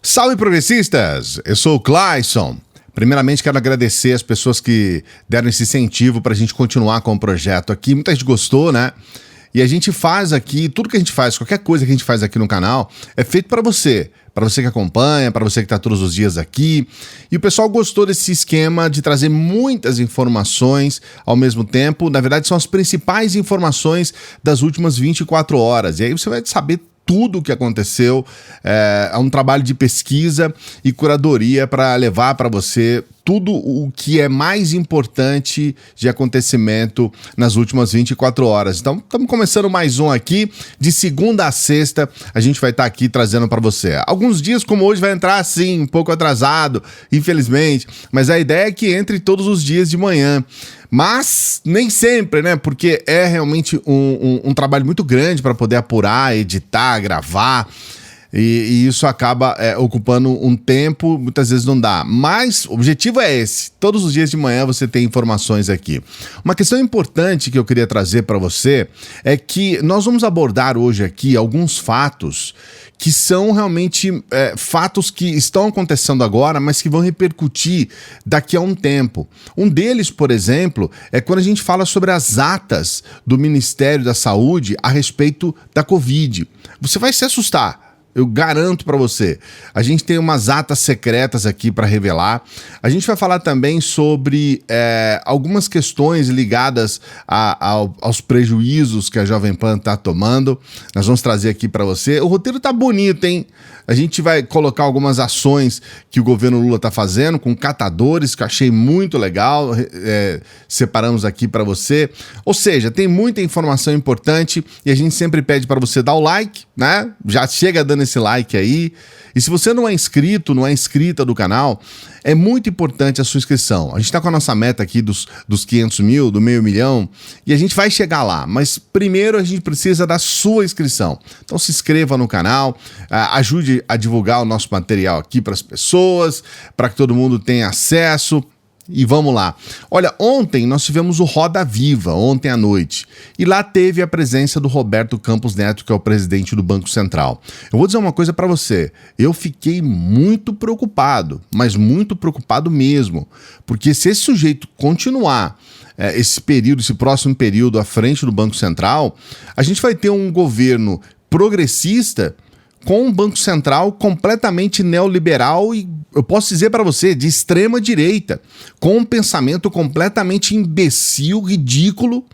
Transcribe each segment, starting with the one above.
Salve progressistas! Eu sou o Clayson. Primeiramente quero agradecer as pessoas que deram esse incentivo para a gente continuar com o projeto aqui. Muita gente gostou, né? E a gente faz aqui, tudo que a gente faz, qualquer coisa que a gente faz aqui no canal, é feito para você que acompanha, para você que está todos os dias aqui. E o pessoal gostou desse esquema de trazer muitas informações ao mesmo tempo. Na verdade, são as principais informações das últimas 24 horas. E aí você vai saber tudo o que aconteceu. É um trabalho de pesquisa e curadoria para levar para você tudo o que é mais importante de acontecimento nas últimas 24 horas. Então, estamos começando mais um aqui. De segunda a sexta, a gente vai estar aqui trazendo para você. Alguns dias, como hoje, vai entrar assim, um pouco atrasado, infelizmente. Mas a ideia é que entre todos os dias de manhã. Mas nem sempre, né? Porque é realmente um trabalho muito grande para poder apurar, editar, gravar. E isso acaba ocupando um tempo, muitas vezes não dá. Mas o objetivo é esse. Todos os dias de manhã você tem informações aqui. Uma questão importante que eu queria trazer para você é que nós vamos abordar hoje aqui alguns fatos que são realmente fatos que estão acontecendo agora, mas que vão repercutir daqui a um tempo. Um deles, por exemplo, é quando a gente fala sobre as atas do Ministério da Saúde a respeito da Covid. Você vai se assustar. Eu garanto para você. A gente tem umas atas secretas aqui para revelar. A gente vai falar também sobre algumas questões ligadas aos prejuízos que a Jovem Pan está tomando. Nós vamos trazer aqui para você. O roteiro tá bonito, hein? A gente vai colocar algumas ações que o governo Lula está fazendo com catadores, que eu achei muito legal. Separamos aqui para você. Ou seja, tem muita informação importante e a gente sempre pede para você dar o like, né? Já chega dando esse like aí. E se você não é inscrito, não é inscrita do canal, é muito importante a sua inscrição. A gente está com a nossa meta aqui dos 500 mil, do meio milhão, e a gente vai chegar lá. Mas primeiro a gente precisa da sua inscrição. Então se inscreva no canal, ajude a divulgar o nosso material aqui para as pessoas, para que todo mundo tenha acesso. E vamos lá. Olha, ontem nós tivemos o Roda Viva, ontem à noite. E lá teve a presença do Roberto Campos Neto, que é o presidente do Banco Central. Eu vou dizer uma coisa para você. Eu fiquei muito preocupado, mas muito preocupado mesmo. Porque se esse sujeito continuar esse próximo período à frente do Banco Central, a gente vai ter um governo progressista com um Banco Central completamente neoliberal e, eu posso dizer para você, de extrema direita, com um pensamento completamente imbecil, ridículo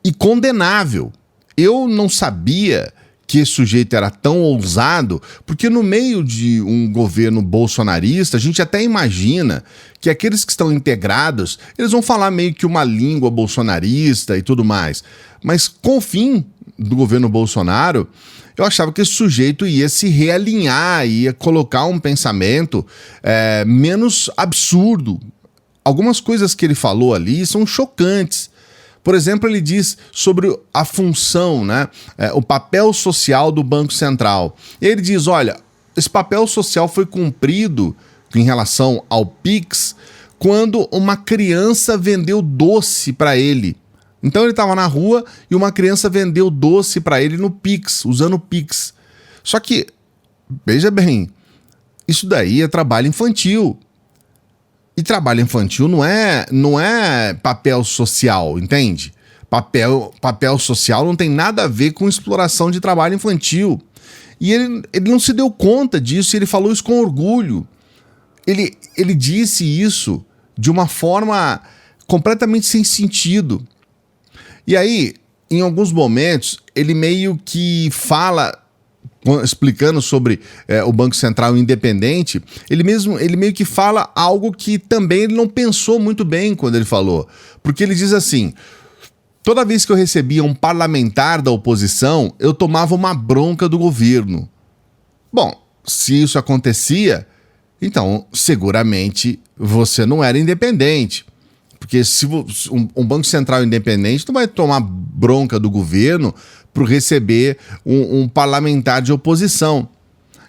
e condenável. Eu não sabia que esse sujeito era tão ousado, porque no meio de um governo bolsonarista, a gente até imagina que aqueles que estão integrados, eles vão falar meio que uma língua bolsonarista e tudo mais. Mas com o fim do governo Bolsonaro, eu achava que esse sujeito ia se realinhar, ia colocar um pensamento menos absurdo. Algumas coisas que ele falou ali são chocantes. Por exemplo, ele diz sobre a função, né, o papel social do Banco Central. Ele diz, olha, esse papel social foi cumprido em relação ao Pix quando uma criança vendeu doce para ele. Então ele estava na rua e uma criança vendeu doce para ele no Pix, usando o Pix. Só que, veja bem, isso daí é trabalho infantil. E trabalho infantil não é papel social, entende? Papel social não tem nada a ver com exploração de trabalho infantil. E ele não se deu conta disso e ele falou isso com orgulho. Ele disse isso de uma forma completamente sem sentido. E aí, em alguns momentos, ele meio que fala, explicando sobre o Banco Central independente, ele meio que fala algo que também ele não pensou muito bem quando ele falou. Porque ele diz assim, toda vez que eu recebia um parlamentar da oposição, eu tomava uma bronca do governo. Bom, se isso acontecia, então seguramente você não era independente. Porque se um Banco Central independente não vai tomar bronca do governo por receber um parlamentar de oposição.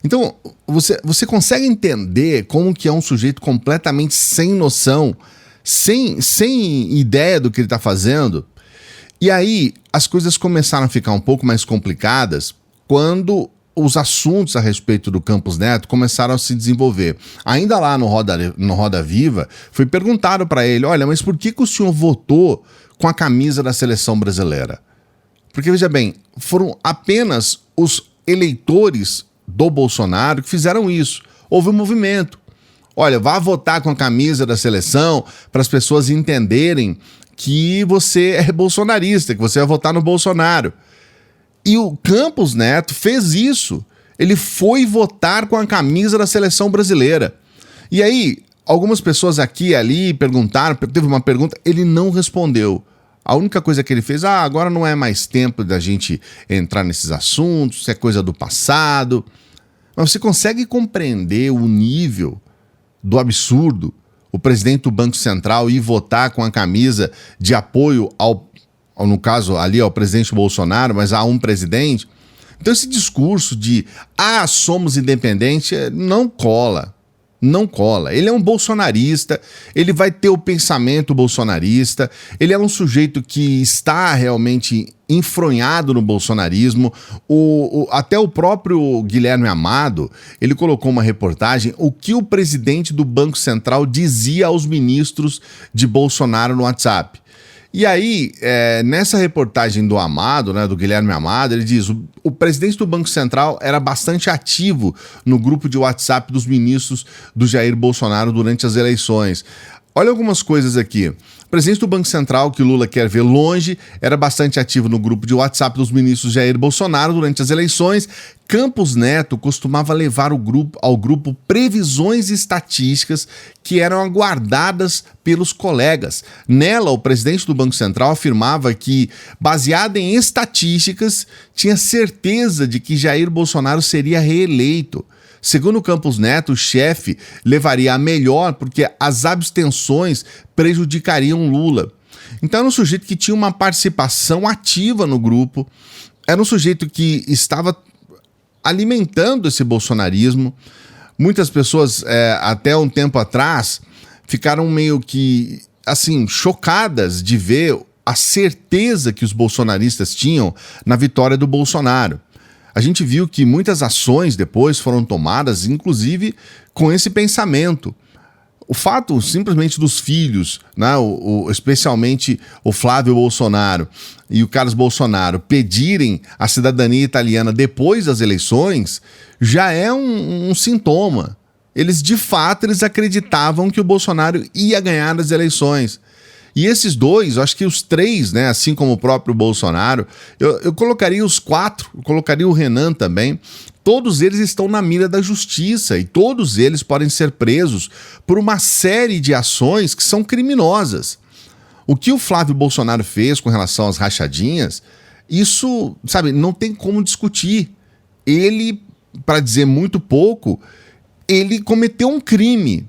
Então, você consegue entender como que é um sujeito completamente sem noção, sem ideia do que ele está fazendo? E aí, as coisas começaram a ficar um pouco mais complicadas quando os assuntos a respeito do Campos Neto começaram a se desenvolver. Ainda lá no Roda Viva, foi perguntado para ele, olha, mas por que o senhor votou com a camisa da seleção brasileira? Porque, veja bem, foram apenas os eleitores do Bolsonaro que fizeram isso. Houve um movimento. Olha, vá votar com a camisa da seleção para as pessoas entenderem que você é bolsonarista, que você vai votar no Bolsonaro. E o Campos Neto fez isso. Ele foi votar com a camisa da seleção brasileira. E aí, algumas pessoas aqui e ali perguntaram, teve uma pergunta, ele não respondeu. A única coisa que ele fez, agora não é mais tempo da gente entrar nesses assuntos, isso é coisa do passado. Mas você consegue compreender o nível do absurdo? O presidente do Banco Central ir votar com a camisa de apoio no caso ali ao presidente Bolsonaro, mas a um presidente. Então esse discurso de somos independentes não cola. Não cola. Ele é um bolsonarista, ele vai ter o pensamento bolsonarista, ele é um sujeito que está realmente enfronhado no bolsonarismo. Até o próprio Guilherme Amado, ele colocou uma reportagem, o que o presidente do Banco Central dizia aos ministros de Bolsonaro no WhatsApp. E aí, nessa reportagem do Amado, né, do Guilherme Amado, ele diz, o presidente do Banco Central era bastante ativo no grupo de WhatsApp dos ministros do Jair Bolsonaro durante as eleições. Olha algumas coisas aqui. O presidente do Banco Central, que Lula quer ver longe, era bastante ativo no grupo de WhatsApp dos ministros Jair Bolsonaro durante as eleições. Campos Neto costumava levar ao grupo previsões estatísticas que eram aguardadas pelos colegas. Nela, o presidente do Banco Central afirmava que, baseado em estatísticas, tinha certeza de que Jair Bolsonaro seria reeleito. Segundo Campos Neto, o chefe levaria a melhor porque as abstenções prejudicariam Lula. Então era um sujeito que tinha uma participação ativa no grupo, era um sujeito que estava alimentando esse bolsonarismo. Muitas pessoas, até um tempo atrás, ficaram meio que, assim, chocadas de ver a certeza que os bolsonaristas tinham na vitória do Bolsonaro. A gente viu que muitas ações depois foram tomadas, inclusive com esse pensamento. O fato simplesmente dos filhos, né, especialmente o Flávio Bolsonaro e o Carlos Bolsonaro, pedirem a cidadania italiana depois das eleições, já é um sintoma. Eles, de fato, eles acreditavam que o Bolsonaro ia ganhar as eleições. E esses dois, eu acho que os três, né, assim como o próprio Bolsonaro, eu colocaria os quatro, eu colocaria o Renan também, todos eles estão na mira da justiça e todos eles podem ser presos por uma série de ações que são criminosas. O que o Flávio Bolsonaro fez com relação às rachadinhas, isso, sabe, não tem como discutir. Ele, para dizer muito pouco, ele cometeu um crime.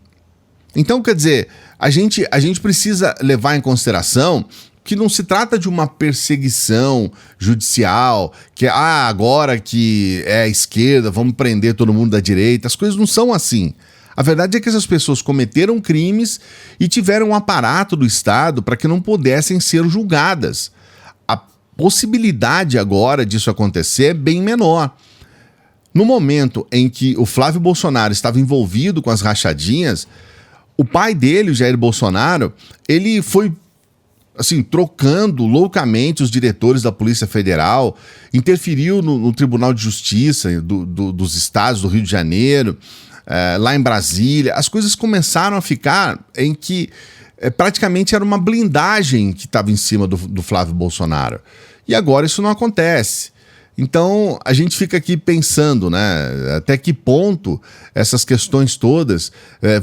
Então, quer dizer, a gente precisa levar em consideração que não se trata de uma perseguição judicial, que agora que é a esquerda, vamos prender todo mundo da direita. As coisas não são assim. A verdade é que essas pessoas cometeram crimes e tiveram um aparato do Estado para que não pudessem ser julgadas. A possibilidade agora disso acontecer é bem menor. No momento em que o Flávio Bolsonaro estava envolvido com as rachadinhas, o pai dele, o Jair Bolsonaro, ele foi, assim, trocando loucamente os diretores da Polícia Federal, interferiu no Tribunal de Justiça dos estados do Rio de Janeiro, lá em Brasília. As coisas começaram a ficar em que praticamente era uma blindagem que estava em cima do Flávio Bolsonaro. E agora isso não acontece. Então, a gente fica aqui pensando, né, até que ponto essas questões todas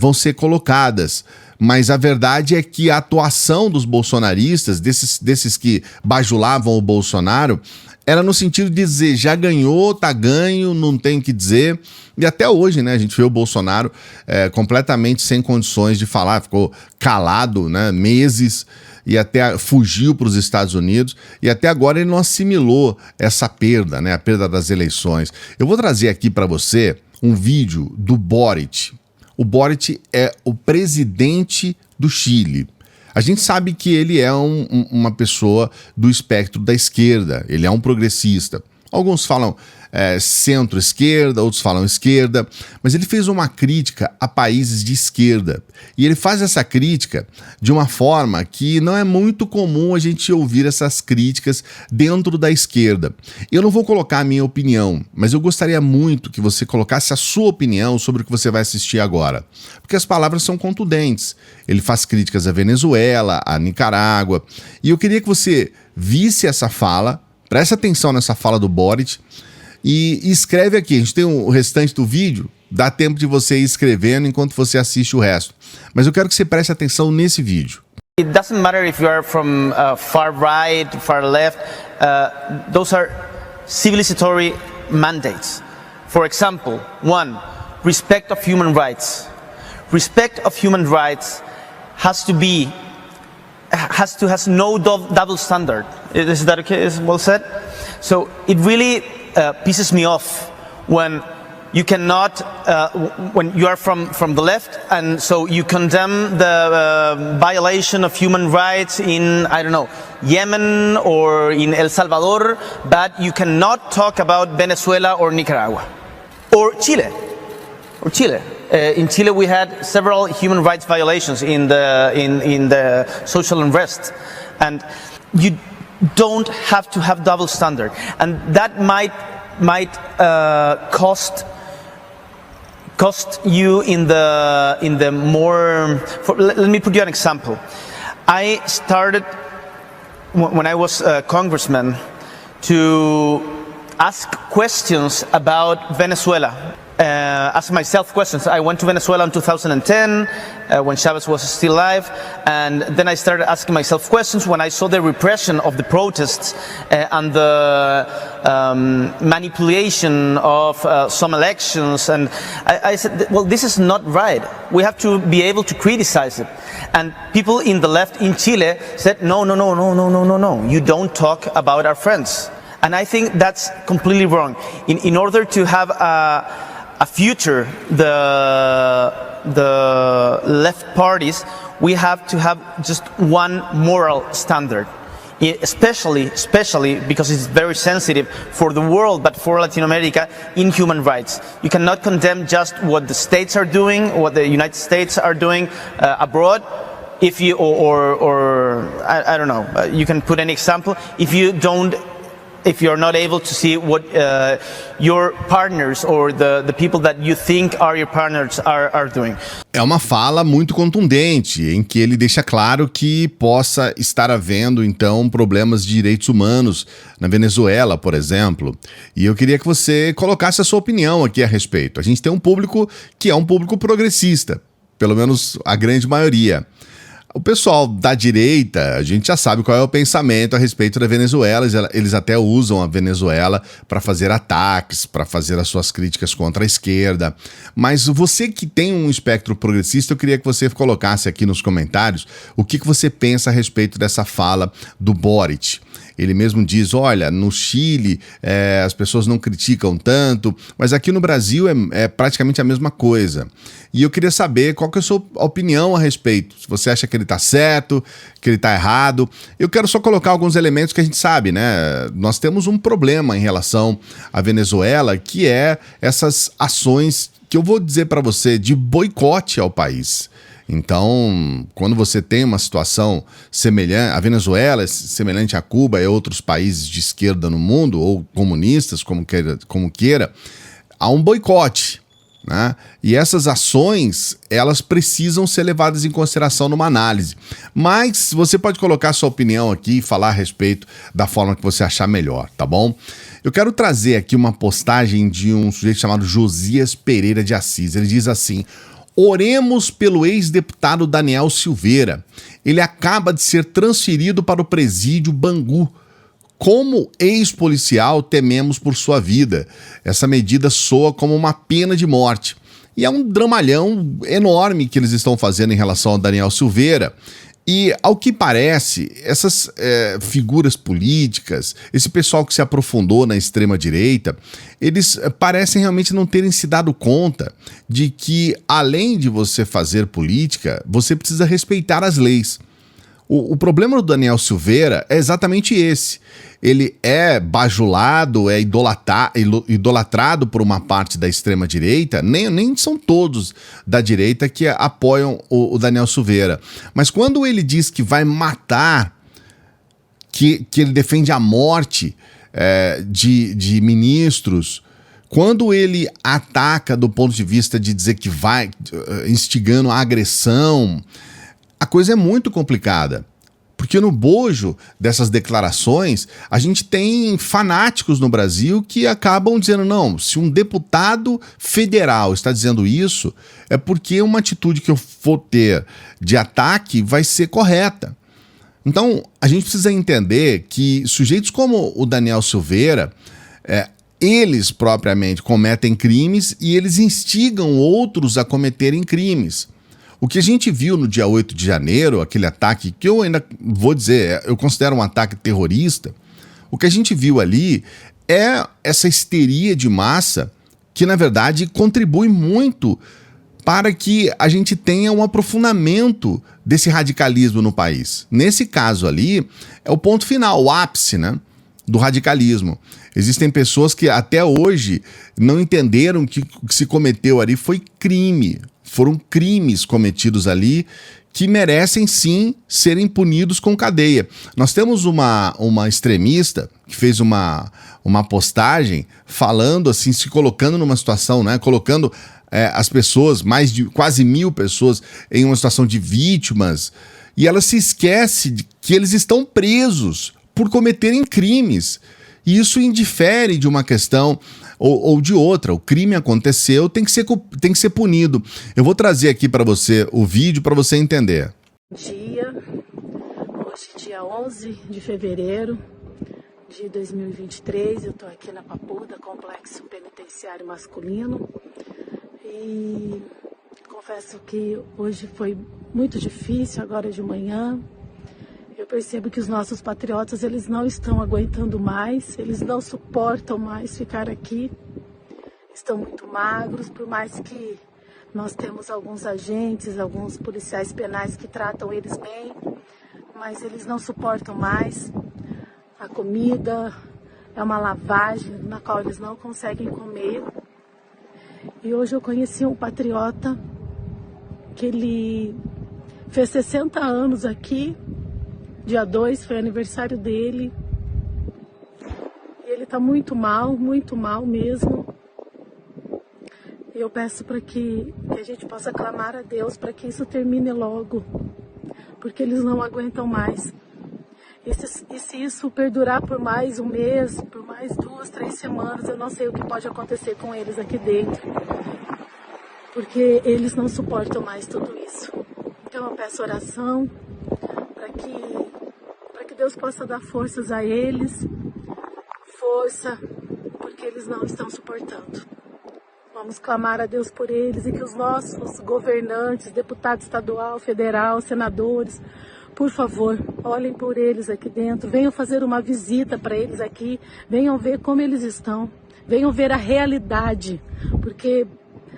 vão ser colocadas. Mas a verdade é que a atuação dos bolsonaristas, desses que bajulavam o Bolsonaro, era no sentido de dizer, já ganhou, tá ganho, não tem o que dizer. E até hoje, né, a gente vê o Bolsonaro completamente sem condições de falar, ficou calado, né, meses, e até fugiu para os Estados Unidos, e até agora ele não assimilou essa perda, né, a perda das eleições. Eu vou trazer aqui para você um vídeo do Boric. O Boric é o presidente do Chile. A gente sabe que ele é uma pessoa do espectro da esquerda, ele é um progressista. Alguns falam centro-esquerda, outros falam esquerda, mas ele fez uma crítica a países de esquerda. E ele faz essa crítica de uma forma que não é muito comum a gente ouvir essas críticas dentro da esquerda. Eu não vou colocar a minha opinião, mas eu gostaria muito que você colocasse a sua opinião sobre o que você vai assistir agora, porque as palavras são contundentes. Ele faz críticas à Venezuela, à Nicarágua, e eu queria que você visse essa fala, preste atenção nessa fala do Boric, e escreve aqui. A gente tem o restante do vídeo, dá tempo de você ir escrevendo enquanto você assiste o resto. Mas eu quero que você preste atenção nesse vídeo. It doesn't matter if you are from far right, far left. Those are civilizatory mandates. For example, one, respect of human rights. Respect of human rights has no double standard. Is that okay? Is well said? So it really pisses me off when you cannot, when you are from the left, and so you condemn the violation of human rights in, I don't know, Yemen or in El Salvador, but you cannot talk about Venezuela or Nicaragua or Chile. In Chile, we had several human rights violations in the social unrest, and you don't have to have double standard, and that might cost you in the more. Let me put you an example. I started when I was a congressman to ask questions about Venezuela. Ask myself questions. I went to Venezuela in 2010 when Chavez was still alive, and then I started asking myself questions when I saw the repression of the protests and the manipulation of some elections, and I said, well, this is not right. We have to be able to criticize it. And people in the left in Chile said, no, you don't talk about our friends. And I think that's completely wrong. In order to have a future, the left parties, we have to have just one moral standard, especially because it's very sensitive for the world, but for Latin America, in human rights. You cannot condemn just what the states are doing, what the United States are doing abroad. If you, or I don't know, you can put any example. If you're not able to see what your partners or the people that you think are your partners are doing. É uma fala muito contundente, em que ele deixa claro que possa estar havendo, então, problemas de direitos humanos na Venezuela, por exemplo. E eu queria que você colocasse a sua opinião aqui a respeito. A gente tem um público que é um público progressista, pelo menos a grande maioria. O pessoal da direita, a gente já sabe qual é o pensamento a respeito da Venezuela. Eles até usam a Venezuela para fazer ataques, para fazer as suas críticas contra a esquerda. Mas você que tem um espectro progressista, eu queria que você colocasse aqui nos comentários o que você pensa a respeito dessa fala do Boric. Ele mesmo diz, olha, no Chile as pessoas não criticam tanto, mas aqui no Brasil é praticamente a mesma coisa. E eu queria saber qual que é a sua opinião a respeito. Se você acha que ele está certo, que ele está errado. Eu quero só colocar alguns elementos que a gente sabe, né? Nós temos um problema em relação à Venezuela, que é essas ações que eu vou dizer para você de boicote ao país. Então, quando você tem uma situação semelhante, a Venezuela é semelhante a Cuba e a outros países de esquerda no mundo, ou comunistas, como queira, há um boicote, né? E essas ações, elas precisam ser levadas em consideração numa análise. Mas você pode colocar a sua opinião aqui e falar a respeito da forma que você achar melhor, tá bom? Eu quero trazer aqui uma postagem de um sujeito chamado Josias Pereira de Assis. Ele diz assim: oremos pelo ex-deputado Daniel Silveira. Ele acaba de ser transferido para o presídio Bangu. Como ex-policial, tememos por sua vida. Essa medida soa como uma pena de morte. E é um dramalhão enorme que eles estão fazendo em relação ao Daniel Silveira. E, ao que parece, essas figuras políticas, esse pessoal que se aprofundou na extrema-direita, eles parecem realmente não terem se dado conta de que, além de você fazer política, você precisa respeitar as leis. O problema do Daniel Silveira é exatamente esse. Ele é bajulado, é idolatrado por uma parte da extrema-direita, nem são todos da direita que apoiam o Daniel Silveira. Mas quando ele diz que vai matar, que ele defende a morte de ministros, quando ele ataca do ponto de vista de dizer que vai instigando a agressão, a coisa é muito complicada. Porque no bojo dessas declarações, a gente tem fanáticos no Brasil que acabam dizendo, não, se um deputado federal está dizendo isso, é porque uma atitude que eu for ter de ataque vai ser correta. Então, a gente precisa entender que sujeitos como o Daniel Silveira, eles propriamente cometem crimes e eles instigam outros a cometerem crimes. O que a gente viu no dia 8 de janeiro, aquele ataque que eu ainda vou dizer, eu considero um ataque terrorista, o que a gente viu ali é essa histeria de massa que, na verdade, contribui muito para que a gente tenha um aprofundamento desse radicalismo no país. Nesse caso ali, é o ponto final, o ápice, né, do radicalismo. Existem pessoas que até hoje não entenderam que o que se cometeu ali foi crime. Foram crimes cometidos ali que merecem sim serem punidos com cadeia. Nós temos uma extremista que fez uma postagem falando assim, se colocando numa situação, né, colocando as pessoas, mais de quase 1.000 pessoas em uma situação de vítimas, e ela se esquece de que eles estão presos por cometerem crimes. E isso indifere de uma questão ou de outra. O crime aconteceu, tem que ser punido. Eu vou trazer aqui para você o vídeo para você entender. Hoje, dia 11 de fevereiro de 2023, eu estou aqui na Papuda, Complexo Penitenciário Masculino, e confesso que hoje foi muito difícil, agora de manhã. Eu percebo que os nossos patriotas, eles não estão aguentando mais, eles não suportam mais ficar aqui, estão muito magros, por mais que nós temos alguns agentes, alguns policiais penais que tratam eles bem, mas eles não suportam mais. A comida é uma lavagem na qual eles não conseguem comer. E hoje eu conheci um patriota que ele fez 60 anos aqui. Dia 2 foi aniversário dele. E ele tá muito mal mesmo. E eu peço para que a gente possa clamar a Deus para que isso termine logo. Porque eles não aguentam mais. E se isso perdurar por mais um mês, por mais 2, 3 semanas, eu não sei o que pode acontecer com eles aqui dentro. Porque eles não suportam mais tudo isso. Então eu peço oração para que Deus possa dar forças a eles, força, porque eles não estão suportando. Vamos clamar a Deus por eles e que os nossos governantes, deputados estadual, federal, senadores, por favor, olhem por eles aqui dentro, venham fazer uma visita para eles aqui, venham ver como eles estão, venham ver a realidade, porque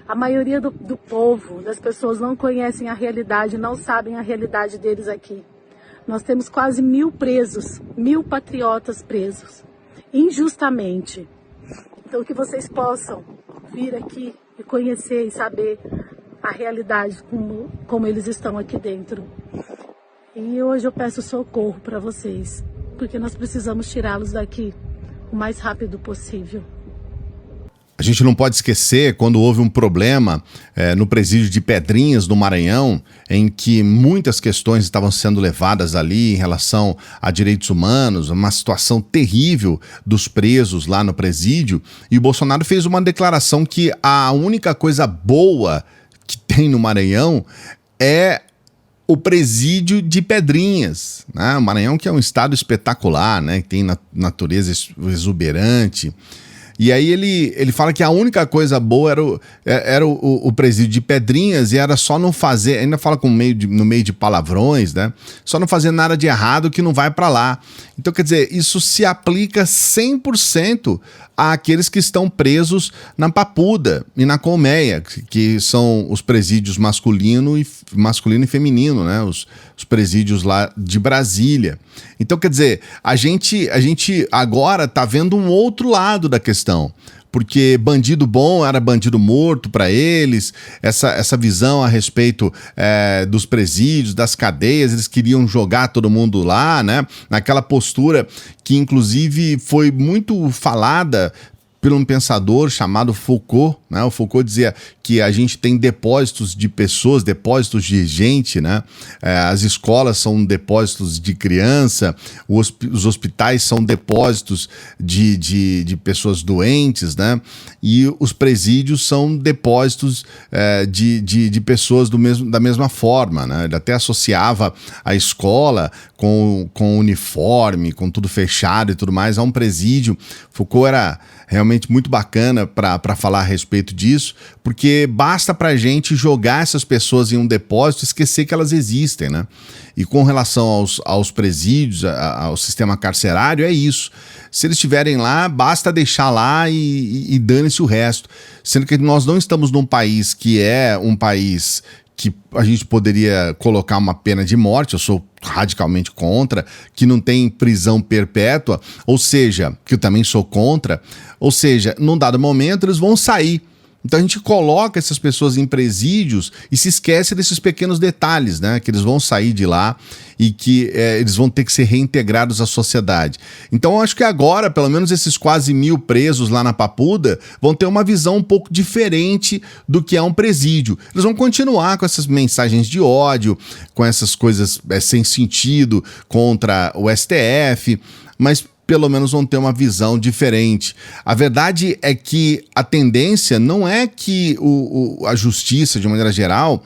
a maioria do povo, das pessoas não conhecem a realidade, não sabem a realidade deles aqui. Nós temos quase 1.000 presos, 1.000 patriotas presos, injustamente. Então que vocês possam vir aqui e conhecer e saber a realidade, como eles estão aqui dentro. E hoje eu peço socorro para vocês, porque nós precisamos tirá-los daqui o mais rápido possível. A gente não pode esquecer quando houve um problema no presídio de Pedrinhas, no Maranhão, em que muitas questões estavam sendo levadas ali em relação a direitos humanos, uma situação terrível dos presos lá no presídio, e o Bolsonaro fez uma declaração que a única coisa boa que tem no Maranhão é o presídio de Pedrinhas, né? O Maranhão, que é um estado espetacular, né? Que tem natureza exuberante. E aí ele fala que a única coisa boa era o presídio de Pedrinhas, e era só não fazer, ainda fala no meio de palavrões, né? Só não fazer nada de errado que não vai para lá. Então, quer dizer, isso se aplica 100% àqueles que estão presos na Papuda e na Colmeia, que são os presídios masculino e feminino, né? Os presídios lá de Brasília. Então, quer dizer, a gente agora está vendo um outro lado da questão, porque bandido bom era bandido morto para eles, essa visão a respeito dos presídios, das cadeias, eles queriam jogar todo mundo lá, né? Naquela postura que inclusive foi muito falada por um pensador chamado Foucault, né? O Foucault dizia que a gente tem depósitos de pessoas, depósitos de gente, né? As escolas são depósitos de criança, os hospitais são depósitos de pessoas doentes, né? E os presídios são depósitos de pessoas da mesma forma, né? Ele até associava a escola com uniforme, com tudo fechado e tudo mais, a um presídio. Foucault era realmente muito bacana para falar a respeito disso, porque basta pra gente jogar essas pessoas em um depósito e esquecer que elas existem, né? E com relação aos presídios, ao sistema carcerário, é isso. Se eles estiverem lá, basta deixar lá e dane-se o resto. Sendo que nós não estamos num país que é um país que a gente poderia colocar uma pena de morte, eu sou radicalmente contra, que não tem prisão perpétua, ou seja, que eu também sou contra, ou seja, num dado momento eles vão sair. Então a gente coloca essas pessoas em presídios e se esquece desses pequenos detalhes, né? Que eles vão sair de lá e que eles vão ter que ser reintegrados à sociedade. Então eu acho que agora, pelo menos esses quase 1.000 presos lá na Papuda vão ter uma visão um pouco diferente do que é um presídio. Eles vão continuar com essas mensagens de ódio, com essas coisas sem sentido contra o STF, mas pelo menos vão ter uma visão diferente. A verdade é que a tendência não é que a justiça, de maneira geral,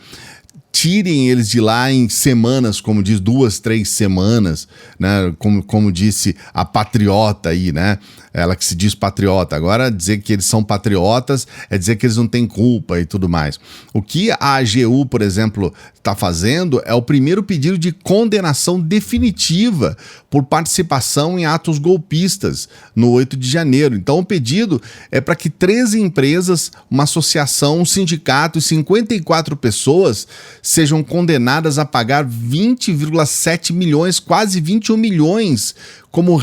tirem eles de lá em semanas, como diz, 2, 3 semanas, né? Como disse a patriota aí, né? Ela que se diz patriota. Agora, dizer que eles são patriotas é dizer que eles não têm culpa e tudo mais. O que a AGU, por exemplo, está fazendo é o primeiro pedido de condenação definitiva por participação em atos golpistas no 8 de janeiro. Então, o pedido é para que 13 empresas, uma associação, um sindicato e 54 pessoas sejam condenadas a pagar 20,7 milhões, quase 21 milhões, como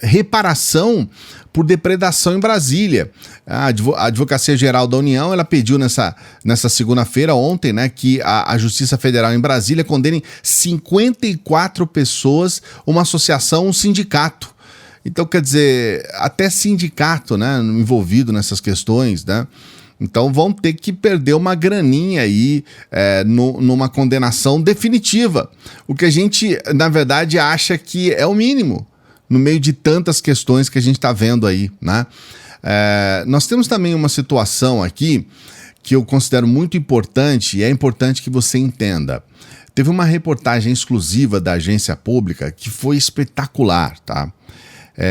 reparação por depredação em Brasília. A Advocacia Geral da União, ela pediu nessa segunda-feira, ontem, né, que a Justiça Federal em Brasília condene 54 pessoas, uma associação, um sindicato. Então, quer dizer, até sindicato, né, envolvido nessas questões, né? Então vão ter que perder uma graninha aí numa condenação definitiva. O que a gente, na verdade, acha que é o mínimo, no meio de tantas questões que a gente está vendo aí, né? Nós temos também uma situação aqui que eu considero muito importante, e é importante que você entenda. Teve uma reportagem exclusiva da agência pública que foi espetacular, tá?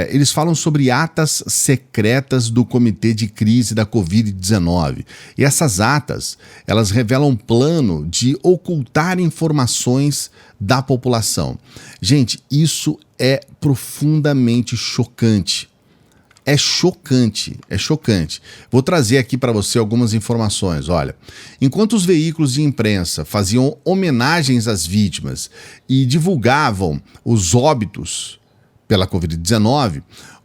Eles falam sobre atas secretas do Comitê de Crise da Covid-19. E essas atas, elas revelam um plano de ocultar informações da população. Gente, isso é profundamente chocante. É chocante, é chocante. Vou trazer aqui para você algumas informações. Olha, enquanto os veículos de imprensa faziam homenagens às vítimas e divulgavam os óbitos pela Covid-19,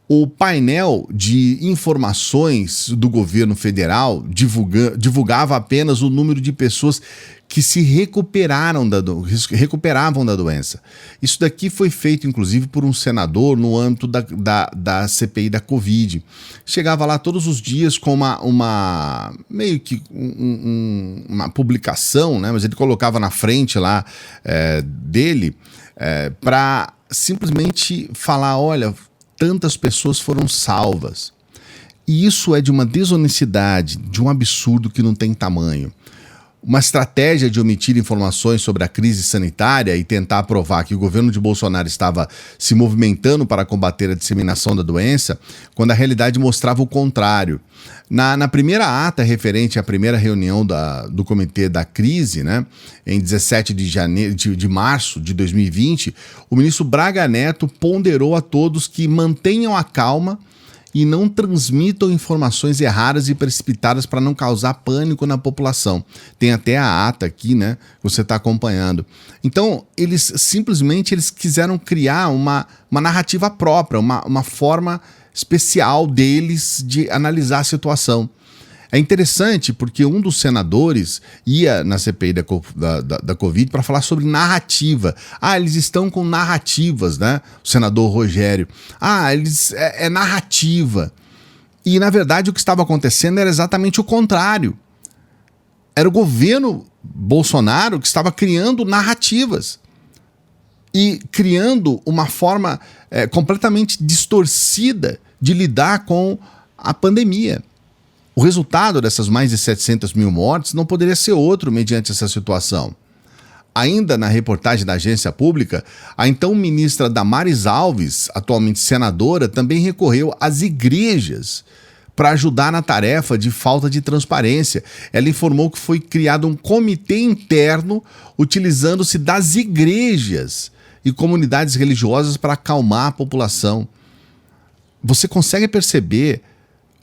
o painel de informações do governo federal divulgava apenas o número de pessoas que se recuperavam da doença. Isso daqui foi feito, inclusive, por um senador no âmbito da CPI da Covid. Chegava lá todos os dias com uma publicação, né? Mas ele colocava na frente lá dele para simplesmente falar, olha, tantas pessoas foram salvas. E isso é de uma desonestidade, de um absurdo que não tem tamanho. uma estratégia de omitir informações sobre a crise sanitária e tentar provar que o governo de Bolsonaro estava se movimentando para combater a disseminação da doença, quando a realidade mostrava o contrário. Na primeira ata referente à primeira reunião do Comitê da Crise, né, em 17 de março de 2020, o ministro Braga Neto ponderou a todos que mantenham a calma e não transmitam informações erradas e precipitadas para não causar pânico na população. Tem até a ata aqui, né? Você está acompanhando. Então, eles quiseram criar uma narrativa própria, uma forma especial deles de analisar a situação. É interessante porque um dos senadores ia na CPI da Covid para falar sobre narrativa. Eles estão com narrativas, né? O senador Rogério. É narrativa. E, na verdade, o que estava acontecendo era exatamente o contrário. Era o governo Bolsonaro que estava criando narrativas. E criando uma forma completamente distorcida de lidar com a pandemia. O resultado dessas mais de 700 mil mortes não poderia ser outro mediante essa situação. Ainda na reportagem da agência pública, a então ministra Damares Alves, atualmente senadora, também recorreu às igrejas para ajudar na tarefa de falta de transparência. Ela informou que foi criado um comitê interno utilizando-se das igrejas e comunidades religiosas para acalmar a população. Você consegue perceber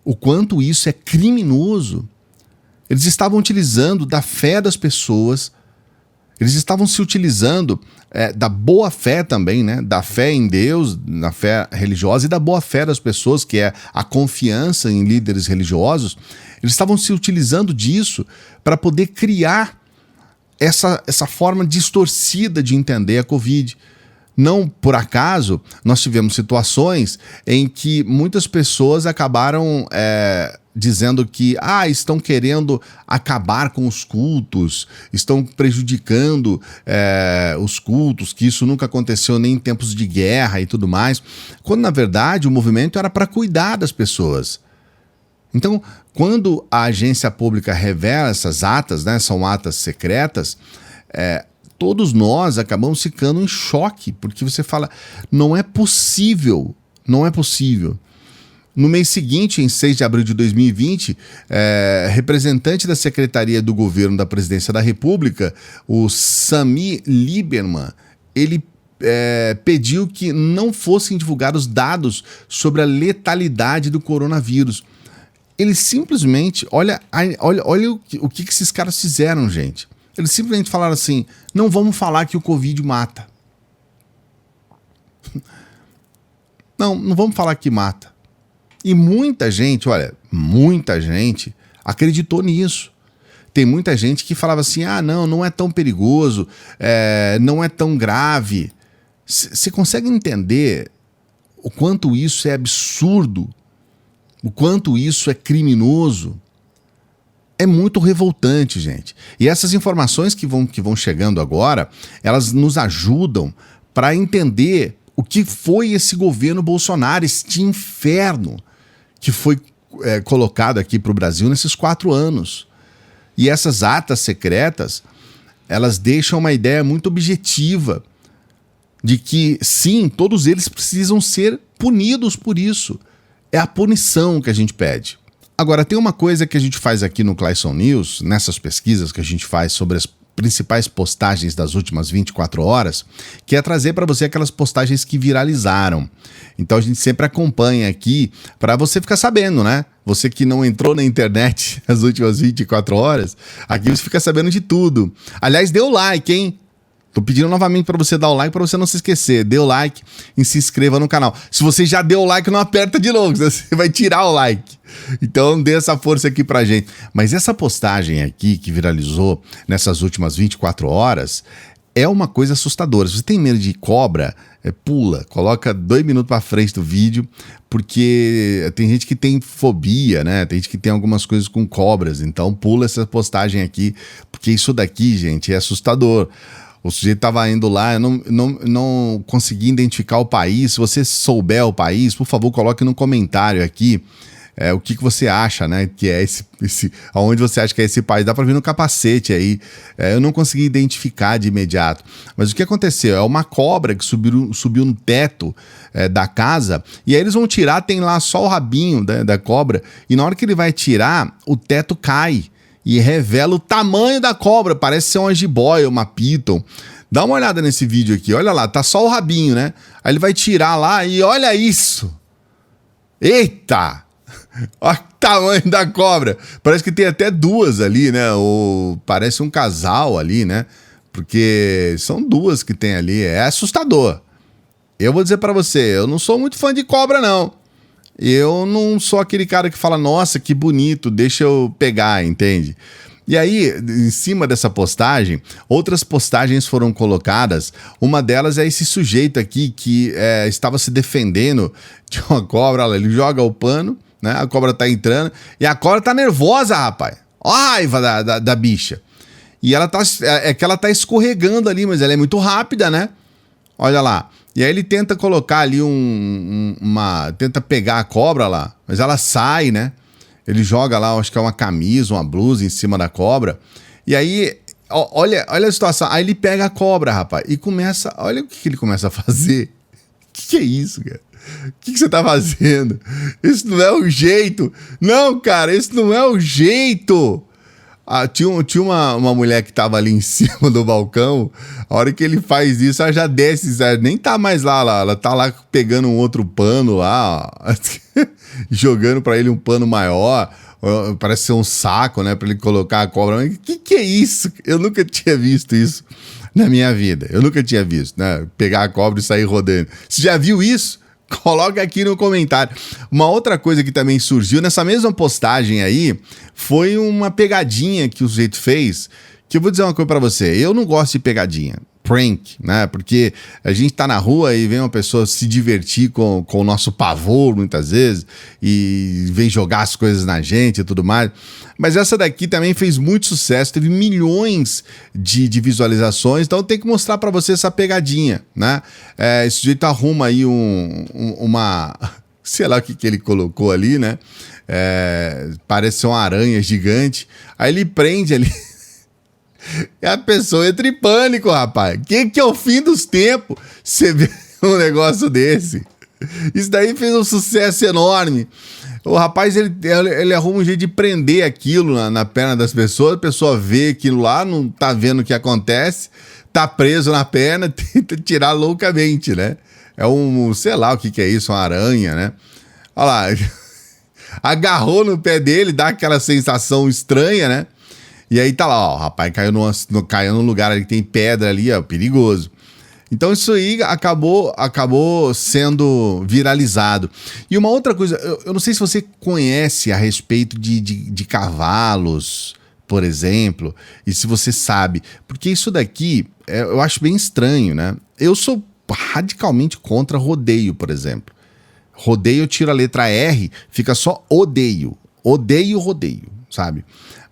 o quanto isso é criminoso? Eles estavam utilizando da fé das pessoas, eles estavam se utilizando da boa fé também, né? Da fé em Deus, da fé religiosa e da boa fé das pessoas, que é a confiança em líderes religiosos. Eles estavam se utilizando disso para poder criar essa forma distorcida de entender a Covid. Não por acaso, nós tivemos situações em que muitas pessoas acabaram dizendo que estão querendo acabar com os cultos, estão prejudicando os cultos, que isso nunca aconteceu nem em tempos de guerra e tudo mais, quando na verdade o movimento era para cuidar das pessoas. Então, quando a agência pública revela essas atas, né, são atas secretas, todos nós acabamos ficando em choque, porque você fala, não é possível. No mês seguinte, em 6 de abril de 2020, representante da Secretaria do Governo da Presidência da República, o Sami Lieberman, ele pediu que não fossem divulgados dados sobre a letalidade do coronavírus. Eles simplesmente, olha o que esses caras fizeram, gente. Eles simplesmente falaram assim, não vamos falar que o Covid mata. Não vamos falar que mata. E muita gente acreditou nisso. Tem muita gente que falava assim, não é tão perigoso, não é tão grave. Você consegue entender o quanto isso é absurdo? O quanto isso é criminoso? É muito revoltante, gente. E essas informações que vão chegando agora, elas nos ajudam para entender o que foi esse governo Bolsonaro, este inferno que foi colocado aqui para o Brasil nesses 4 anos. E essas atas secretas, elas deixam uma ideia muito objetiva de que, sim, todos eles precisam ser punidos por isso. É a punição que a gente pede. Agora, tem uma coisa que a gente faz aqui no Clayson News, nessas pesquisas que a gente faz sobre as principais postagens das últimas 24 horas, que é trazer para você aquelas postagens que viralizaram. Então a gente sempre acompanha aqui para você ficar sabendo, né? Você que não entrou na internet nas últimas 24 horas, aqui você fica sabendo de tudo. Aliás, dê o like, hein? Tô pedindo novamente para você dar o like para você não se esquecer. Dê o like e se inscreva no canal. Se você já deu o like, não aperta de novo, você vai tirar o like. Então dê essa força aqui pra gente. Mas essa postagem aqui que viralizou nessas últimas 24 horas é uma coisa assustadora. Se você tem medo de cobra, pula, coloca 2 minutos pra frente do vídeo, porque tem gente que tem fobia, né? Tem gente que tem algumas coisas com cobras. Então pula essa postagem aqui, porque isso daqui, gente, é assustador. O sujeito estava indo lá, eu não consegui identificar o país. Se você souber o país, por favor, coloque no comentário aqui. o que você acha, né? Que é aonde você acha que é esse país? Dá para ver no capacete aí. Eu não consegui identificar de imediato. Mas o que aconteceu? É uma cobra que subiu no teto da casa, e aí eles vão tirar, tem lá só o rabinho da cobra, e na hora que ele vai tirar, o teto cai e revela o tamanho da cobra. Parece ser uma jiboia, uma piton. Dá uma olhada nesse vídeo aqui, olha lá, tá só o rabinho, né? Aí ele vai tirar lá e olha isso! Eita! Olha o tamanho da cobra! Parece que tem até duas ali, né? Parece um casal ali, né? Porque são duas que tem ali, é assustador. Eu vou dizer pra você, eu não sou muito fã de cobra, não. Eu não sou aquele cara que fala, nossa, que bonito, deixa eu pegar, entende? E aí, em cima dessa postagem, outras postagens foram colocadas. Uma delas é esse sujeito aqui que estava se defendendo de uma cobra. Olha, ele joga o pano, né? A cobra tá entrando e a cobra tá nervosa, rapaz. Olha a raiva da bicha. E ela tá escorregando ali, mas ela é muito rápida, né? Olha lá. E aí ele tenta colocar ali tenta pegar a cobra lá, mas ela sai, né? Ele joga lá, acho que é uma camisa, uma blusa em cima da cobra. E aí, olha a situação. Aí ele pega a cobra, rapaz, e começa... Olha o que ele começa a fazer. O que é isso, cara? O que você tá fazendo? Isso não é o jeito. Não, cara, isso não é o jeito. Tinha uma mulher que tava ali em cima do balcão. A hora que ele faz isso, ela já desce, nem tá mais lá, ela tá lá pegando um outro pano lá, ó, jogando pra ele um pano maior, parece ser um saco, né, pra ele colocar a cobra. Mas que é isso? Eu nunca tinha visto isso na minha vida, eu nunca tinha visto, né, pegar a cobra e sair rodando. Você já viu isso? Coloca aqui no comentário. Uma outra coisa que também surgiu nessa mesma postagem aí foi uma pegadinha que o sujeito fez, que eu vou dizer uma coisa pra você, eu não gosto de pegadinha, prank, né, porque a gente tá na rua e vem uma pessoa se divertir com o nosso pavor muitas vezes e vem jogar as coisas na gente e tudo mais, mas essa daqui também fez muito sucesso, teve milhões de visualizações, então tem que mostrar pra você essa pegadinha, né, esse sujeito arruma aí uma... sei lá o que ele colocou ali, né, parece ser uma aranha gigante, aí ele prende ali. E a pessoa entra em pânico, rapaz. Que é o fim dos tempos? Você vê um negócio desse. Isso daí fez um sucesso enorme. O rapaz, ele arruma um jeito de prender aquilo na perna das pessoas. A pessoa vê aquilo lá, não tá vendo o que acontece, tá preso na perna, tenta tirar loucamente, né? É sei lá o que é isso, uma aranha, né? Olha lá. Agarrou no pé dele, dá aquela sensação estranha, né? E aí tá lá, ó, o rapaz caiu num lugar ali que tem pedra ali, ó, perigoso. Então isso aí acabou sendo viralizado. E uma outra coisa, eu não sei se você conhece a respeito de cavalos, por exemplo, e se você sabe, porque isso daqui eu acho bem estranho, né? Eu sou radicalmente contra rodeio, por exemplo. Rodeio, eu tiro a letra R, fica só odeio. Odeio rodeio, sabe?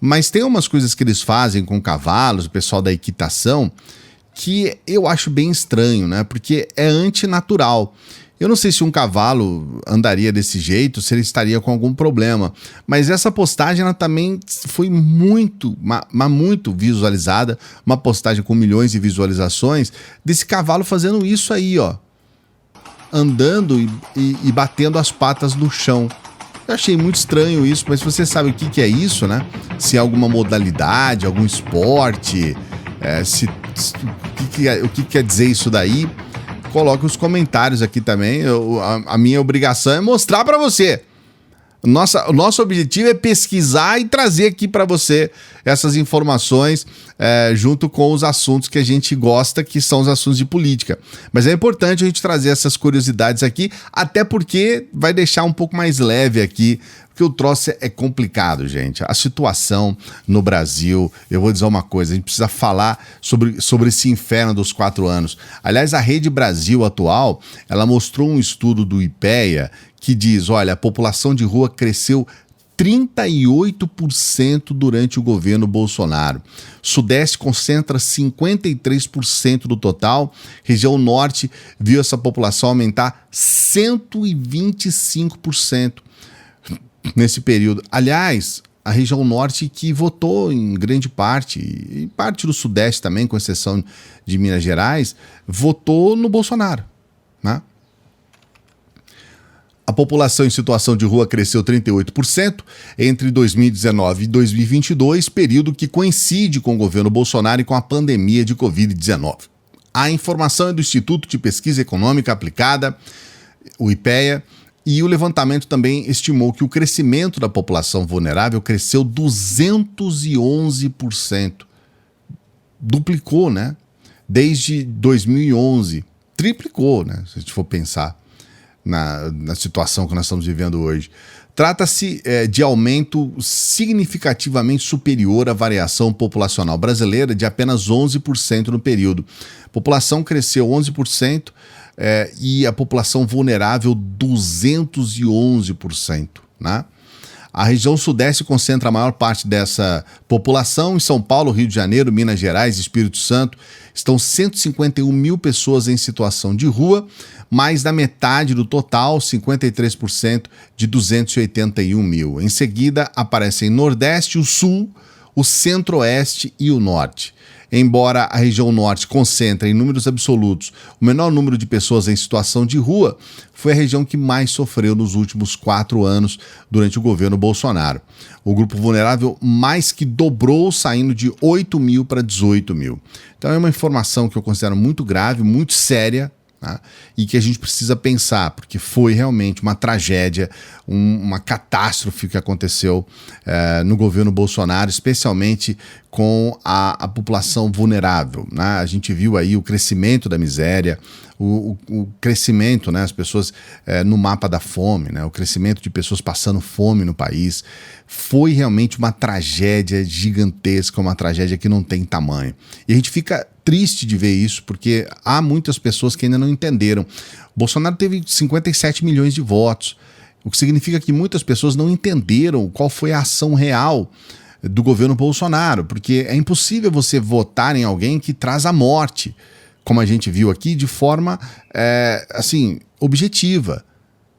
Mas tem umas coisas que eles fazem com cavalos, o pessoal da equitação, que eu acho bem estranho, né? Porque é antinatural. Eu não sei se um cavalo andaria desse jeito, se ele estaria com algum problema. Mas essa postagem, ela também foi muito visualizada. Uma postagem com milhões de visualizações desse cavalo fazendo isso aí, ó. Andando e batendo as patas no chão. Eu achei muito estranho isso, mas você sabe o que é isso, né? Se é alguma modalidade, algum esporte, o que quer dizer isso daí, coloque os comentários aqui também. A minha obrigação é mostrar para você. O nosso objetivo é pesquisar e trazer aqui para você essas informações junto com os assuntos que a gente gosta, que são os assuntos de política. Mas é importante a gente trazer essas curiosidades aqui, até porque vai deixar um pouco mais leve aqui, porque o troço é complicado, gente. A situação no Brasil, eu vou dizer uma coisa, a gente precisa falar sobre esse inferno dos 4 anos. Aliás, a Rede Brasil atual, ela mostrou um estudo do IPEA que diz, olha, a população de rua cresceu 38% durante o governo Bolsonaro. Sudeste concentra 53% do total. Região Norte viu essa população aumentar 125%. nesse período. Aliás, a região norte que votou em grande parte, e parte do sudeste também, com exceção de Minas Gerais, votou no Bolsonaro, né? A população em situação de rua cresceu 38% entre 2019 e 2022, período que coincide com o governo Bolsonaro e com a pandemia de Covid-19. A informação é do Instituto de Pesquisa Econômica Aplicada, o IPEA, e o levantamento também estimou que o crescimento da população vulnerável cresceu 211%. Duplicou, né? Desde 2011. Triplicou, né? Se a gente for pensar na situação que nós estamos vivendo hoje. Trata-se de aumento significativamente superior à variação populacional brasileira de apenas 11% no período. A população cresceu 11%, e a população vulnerável 211%, né? A região sudeste concentra a maior parte dessa população. Em São Paulo, Rio de Janeiro, Minas Gerais e Espírito Santo estão 151 mil pessoas em situação de rua, mais da metade do total, 53% de 281 mil. Em seguida, aparecem Nordeste, o Sul, o Centro-Oeste e o Norte. Embora a região norte concentre em números absolutos o menor número de pessoas em situação de rua, foi a região que mais sofreu nos últimos 4 anos durante o governo Bolsonaro. O grupo vulnerável mais que dobrou, saindo de 8 mil para 18 mil. Então é uma informação que eu considero muito grave, muito séria, tá? E que a gente precisa pensar, porque foi realmente uma tragédia, uma catástrofe que aconteceu no governo Bolsonaro, especialmente com a população vulnerável, né? A gente viu aí o crescimento da miséria, o crescimento, né, as pessoas no mapa da fome, né, o crescimento de pessoas passando fome no país. Foi realmente uma tragédia gigantesca, uma tragédia que não tem tamanho. E a gente fica triste de ver isso, porque há muitas pessoas que ainda não entenderam. Bolsonaro teve 57 milhões de votos, o que significa que muitas pessoas não entenderam qual foi a ação real do governo Bolsonaro, porque é impossível você votar em alguém que traz a morte, como a gente viu aqui, de forma, assim, objetiva.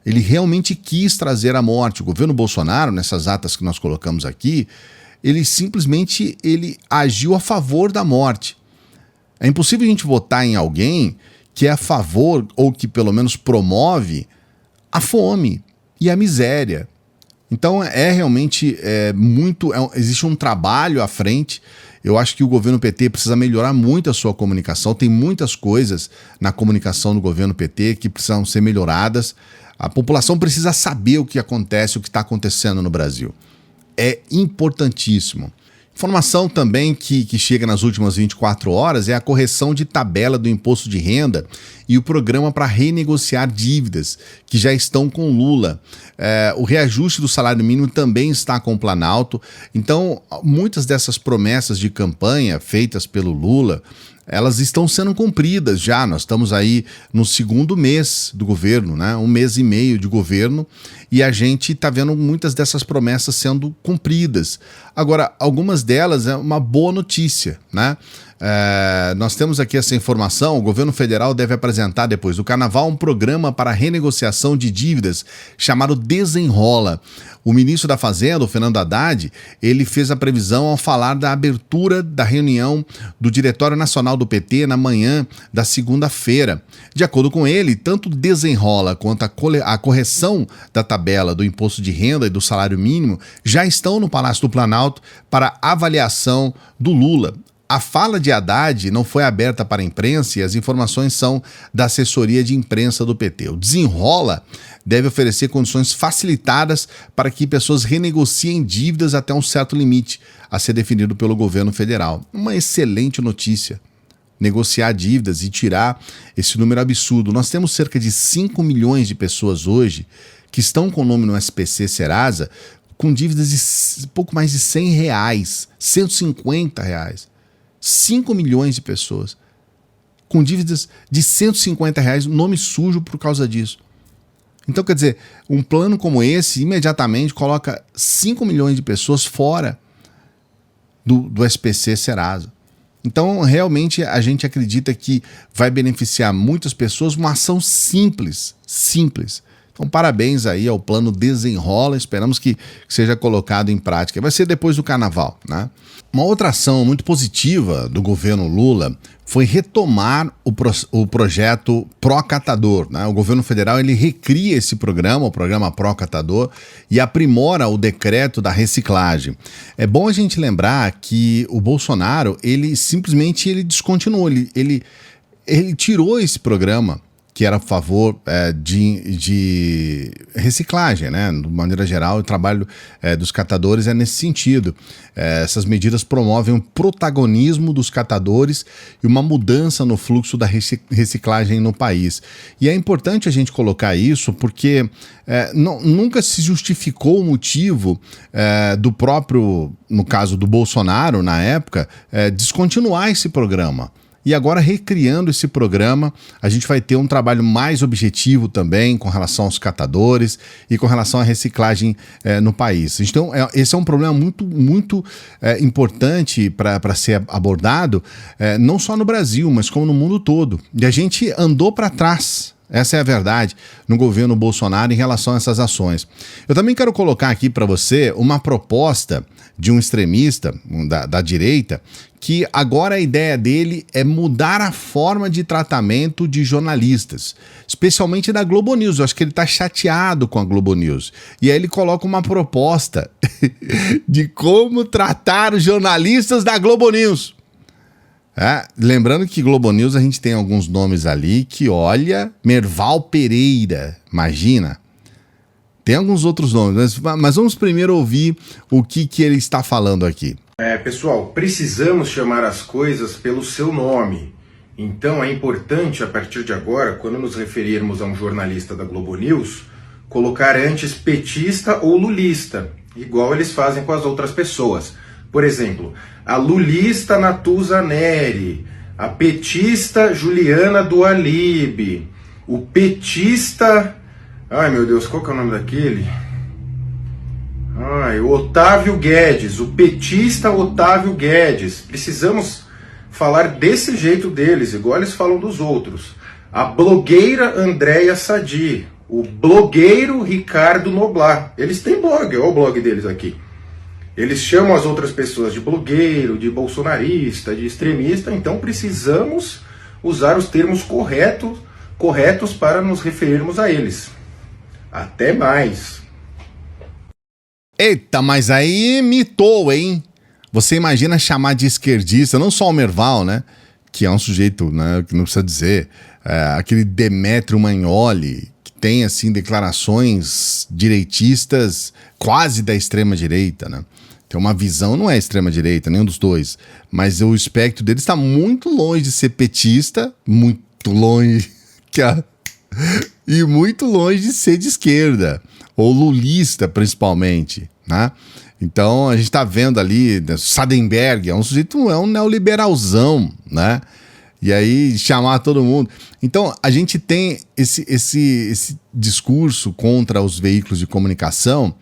Ele realmente quis trazer a morte. O governo Bolsonaro, nessas atas que nós colocamos aqui, ele simplesmente agiu a favor da morte. É impossível a gente votar em alguém que é a favor, ou que pelo menos promove, a fome e a miséria. Então realmente existe um trabalho à frente. Eu acho que o governo PT precisa melhorar muito a sua comunicação. Tem muitas coisas na comunicação do governo PT que precisam ser melhoradas. A população precisa saber o que acontece, o que está acontecendo no Brasil. É importantíssimo. Informação também que chega nas últimas 24 horas é a correção de tabela do imposto de renda e o programa para renegociar dívidas que já estão com Lula. O reajuste do salário mínimo também está com o Planalto. Então, muitas dessas promessas de campanha feitas pelo Lula, elas estão sendo cumpridas já. Nós estamos aí no segundo mês do governo, né? 1 mês e meio de governo, e a gente está vendo muitas dessas promessas sendo cumpridas. Agora, algumas delas é uma boa notícia, né? Nós temos aqui essa informação: o governo federal deve apresentar depois do carnaval um programa para renegociação de dívidas chamado Desenrola. O ministro da Fazenda, o Fernando Haddad, ele fez a previsão ao falar da abertura da reunião do Diretório Nacional do PT na manhã da segunda-feira. De acordo com ele, tanto o Desenrola quanto a correção da tabela do imposto de renda e do salário mínimo já estão no Palácio do Planalto para avaliação do Lula. A fala de Haddad não foi aberta para a imprensa e as informações são da assessoria de imprensa do PT. O Desenrola deve oferecer condições facilitadas para que pessoas renegociem dívidas até um certo limite a ser definido pelo governo federal. Uma excelente notícia. Negociar dívidas e tirar esse número absurdo. Nós temos cerca de 5 milhões de pessoas hoje que estão com o nome no SPC Serasa com dívidas de pouco mais de R$100, R$150. 5 milhões de pessoas com dívidas de R$150, nome sujo por causa disso. Então, quer dizer, um plano como esse imediatamente coloca 5 milhões de pessoas fora do SPC Serasa. Então, realmente, a gente acredita que vai beneficiar muitas pessoas, uma ação simples, Então, parabéns aí ao Plano Desenrola, esperamos que seja colocado em prática. Vai ser depois do Carnaval, né? Uma outra ação muito positiva do governo Lula foi retomar o projeto Pró-Catador, né? O governo federal ele recria esse programa, o programa Pró-Catador, e aprimora o decreto da reciclagem. É bom a gente lembrar que o Bolsonaro, ele simplesmente descontinuou, ele tirou esse programa que era a favor de reciclagem, né? De maneira geral, o trabalho dos catadores é nesse sentido. Essas medidas promovem um protagonismo dos catadores e uma mudança no fluxo da reciclagem no país. E é importante a gente colocar isso porque nunca se justificou o motivo do próprio, no caso do Bolsonaro, na época, descontinuar esse programa. E agora, recriando esse programa, a gente vai ter um trabalho mais objetivo também com relação aos catadores e com relação à reciclagem no país. Então, esse é um problema muito importante para ser abordado, não só no Brasil, mas como no mundo todo. E a gente andou para trás. Essa é a verdade no governo Bolsonaro em relação a essas ações. Eu também quero colocar aqui para você uma proposta de um extremista da direita, que agora a ideia dele é mudar a forma de tratamento de jornalistas, especialmente da Globo News. Eu acho que ele está chateado com a Globo News. E aí ele coloca uma proposta de como tratar os jornalistas da Globo News. Lembrando que Globo News a gente tem alguns nomes ali que, olha, Merval Pereira, imagina. Tem alguns outros nomes, mas vamos primeiro ouvir o que ele está falando aqui. Pessoal, precisamos chamar as coisas pelo seu nome. Então é importante, a partir de agora, quando nos referirmos a um jornalista da Globo News, colocar antes petista ou lulista, igual eles fazem com as outras pessoas. Por exemplo, a lulista Natuza Neri, a petista Juliana do Alibe, o petista... Ai meu Deus, qual que é o nome daquele? O Otávio Guedes, o petista Otávio Guedes. Precisamos falar desse jeito deles, igual eles falam dos outros. A blogueira Andréia Sadi, o blogueiro Ricardo Noblar. Eles têm blog, olha o blog deles aqui. Eles chamam as outras pessoas de blogueiro, de bolsonarista, de extremista, então precisamos usar os termos corretos para nos referirmos a eles. Até mais. Eita, mas aí mitou, hein? Você imagina chamar de esquerdista, não só o Merval, né? Que é um sujeito, né, que não precisa dizer, aquele Demetrio Magnoli, que tem, assim, declarações direitistas quase da extrema-direita, né? Tem uma visão, não é extrema-direita, nenhum dos dois, mas o espectro dele está muito longe de ser petista, muito longe, e muito longe de ser de esquerda, ou lulista principalmente, né? Então a gente está vendo ali, Sardenberg é um sujeito, é um neoliberalzão, né? E aí chamar todo mundo. Então a gente tem esse discurso contra os veículos de comunicação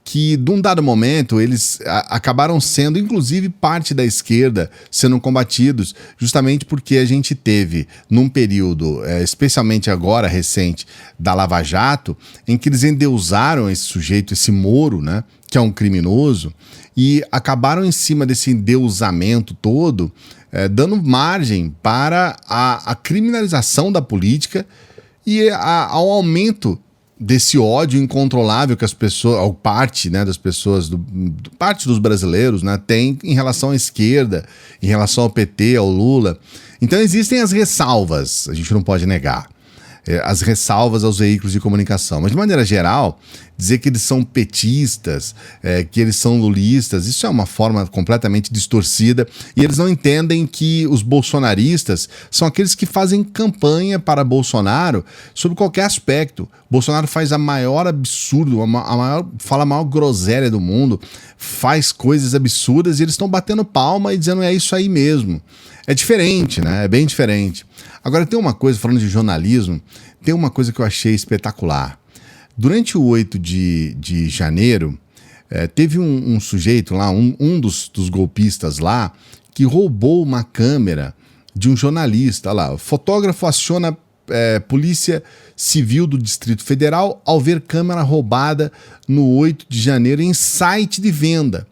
que, de um dado momento, eles acabaram sendo, inclusive, parte da esquerda sendo combatidos, justamente porque a gente teve, num período, especialmente agora, recente, da Lava Jato, em que eles endeusaram esse sujeito, esse Moro, né, que é um criminoso, e acabaram, em cima desse endeusamento todo, dando margem para a criminalização da política e ao aumento desse ódio incontrolável que as pessoas, ou parte, né, das pessoas, parte dos brasileiros, né, tem em relação à esquerda, em relação ao PT, ao Lula. Então existem as ressalvas, a gente não pode negar, as ressalvas aos veículos de comunicação. Mas, de maneira geral, dizer que eles são petistas, que eles são lulistas, isso é uma forma completamente distorcida, e eles não entendem que os bolsonaristas são aqueles que fazem campanha para Bolsonaro sobre qualquer aspecto. Bolsonaro faz a maior absurdo, fala a maior groselha do mundo, faz coisas absurdas e eles estão batendo palma e dizendo é isso aí mesmo. É diferente, né? É bem diferente. Agora tem uma coisa, falando de jornalismo, tem uma coisa que eu achei espetacular. Durante o 8 de janeiro, teve um sujeito lá, um dos golpistas lá, que roubou uma câmera de um jornalista. Olha lá, o fotógrafo aciona Polícia Civil do Distrito Federal ao ver câmera roubada no 8 de janeiro em site de venda.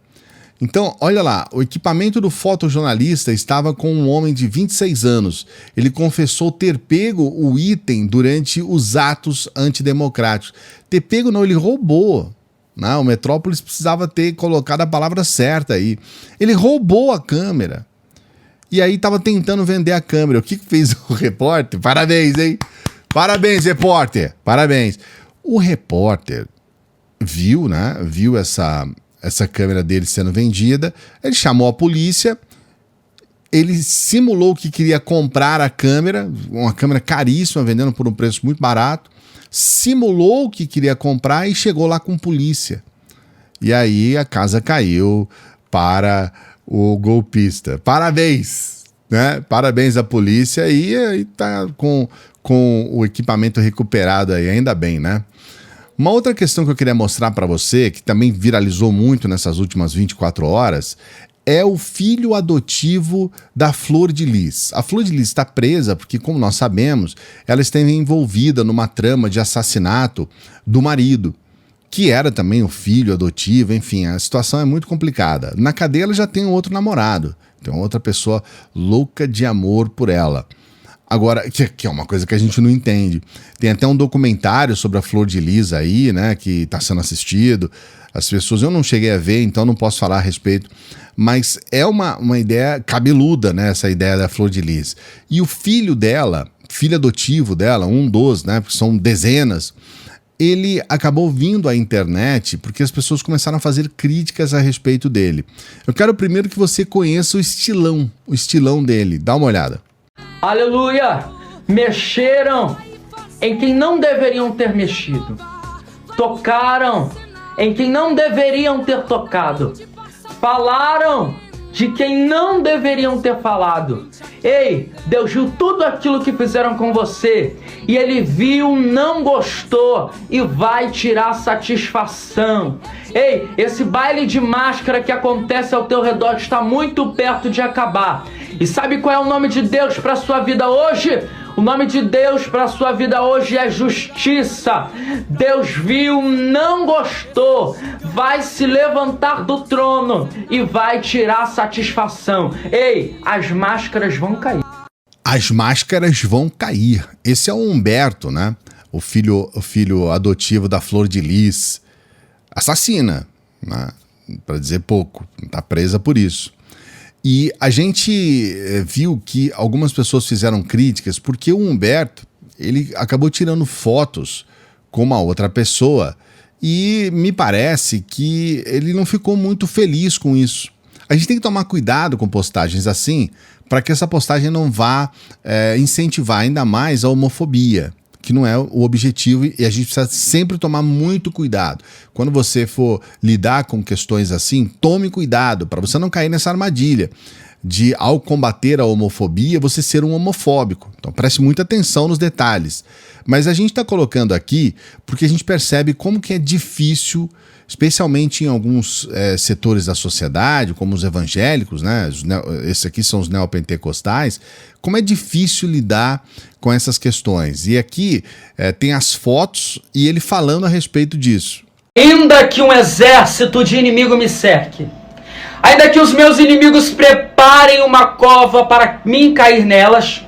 Então, olha lá, o equipamento do fotojornalista estava com um homem de 26 anos. Ele confessou ter pego o item durante os atos antidemocráticos. Ter pego não, ele roubou. Não, o Metrópolis precisava ter colocado a palavra certa aí. Ele roubou a câmera. E aí estava tentando vender a câmera. O que fez o repórter? Parabéns, hein? Parabéns, repórter. Parabéns. O repórter viu, né? Viu essa câmera dele sendo vendida. Ele chamou a polícia. Ele simulou que queria comprar a câmera, uma câmera caríssima, vendendo por um preço muito barato. Simulou que queria comprar e chegou lá com polícia. E aí a casa caiu para o golpista. Parabéns, né? Parabéns à polícia e tá com o equipamento recuperado aí, ainda bem, né? Uma outra questão que eu queria mostrar para você, que também viralizou muito nessas últimas 24 horas, é o filho adotivo da Flor de Lis. A Flor de Lis está presa porque, como nós sabemos, ela esteve envolvida numa trama de assassinato do marido, que era também o filho adotivo. Enfim, a situação é muito complicada. Na cadeia ela já tem um outro namorado, tem uma outra pessoa louca de amor por ela. Agora, que é uma coisa que a gente não entende. Tem até um documentário sobre a Flor de Lis aí, né, que está sendo assistido. As pessoas, eu não cheguei a ver, então não posso falar a respeito. Mas é uma ideia cabeluda, né, essa ideia da Flor de Lis. E o filho dela, filho adotivo dela, um dos, né, porque são dezenas, ele acabou vindo à internet porque as pessoas começaram a fazer críticas a respeito dele. Eu quero primeiro que você conheça o estilão dele. Dá uma olhada. Aleluia! Mexeram em quem não deveriam ter mexido. Tocaram em quem não deveriam ter tocado. Falaram de quem não deveriam ter falado. Ei, Deus viu tudo aquilo que fizeram com você. E Ele viu, não gostou e vai tirar satisfação. Ei, esse baile de máscara que acontece ao teu redor está muito perto de acabar. E sabe qual é o nome de Deus para a sua vida hoje? O nome de Deus para a sua vida hoje é justiça. Deus viu, não gostou, vai se levantar do trono e vai tirar satisfação. Ei, as máscaras vão cair. As máscaras vão cair. Esse é o Humberto, né? O filho adotivo da Flor de Lis. Assassina, né? Para dizer pouco, está presa por isso. E a gente viu que algumas pessoas fizeram críticas porque o Humberto, ele acabou tirando fotos com uma outra pessoa e me parece que ele não ficou muito feliz com isso. A gente tem que tomar cuidado com postagens assim para que essa postagem não vá incentivar ainda mais a homofobia, que não é o objetivo, e a gente precisa sempre tomar muito cuidado. Quando você for lidar com questões assim, tome cuidado para você não cair nessa armadilha de, ao combater a homofobia, você ser um homofóbico. Então preste muita atenção nos detalhes. Mas a gente está colocando aqui porque a gente percebe como que é difícil, especialmente em alguns setores da sociedade, como os evangélicos, né? Esses aqui são os neopentecostais, como é difícil lidar com essas questões. E aqui tem as fotos e ele falando a respeito disso. Ainda que um exército de inimigo me cerque, ainda que os meus inimigos preparem uma cova para mim cair nelas,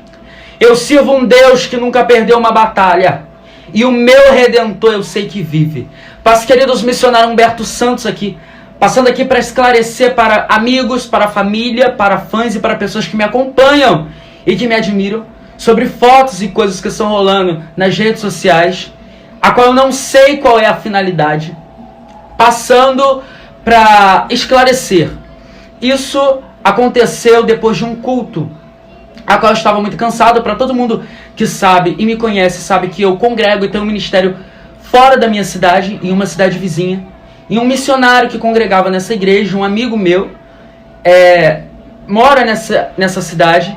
eu sirvo um Deus que nunca perdeu uma batalha. E o meu Redentor eu sei que vive. Paz, queridos, missionário Humberto Santos aqui, passando aqui para esclarecer para amigos, para família, para fãs e para pessoas que me acompanham e que me admiram sobre fotos e coisas que estão rolando nas redes sociais, a qual eu não sei qual é a finalidade, passando para esclarecer. Isso aconteceu depois de um culto, a qual eu estava muito cansado. Para todo mundo que sabe e me conhece, sabe que eu congrego e tenho um ministério fora da minha cidade, em uma cidade vizinha, e um missionário que congregava nessa igreja, um amigo meu, mora nessa cidade,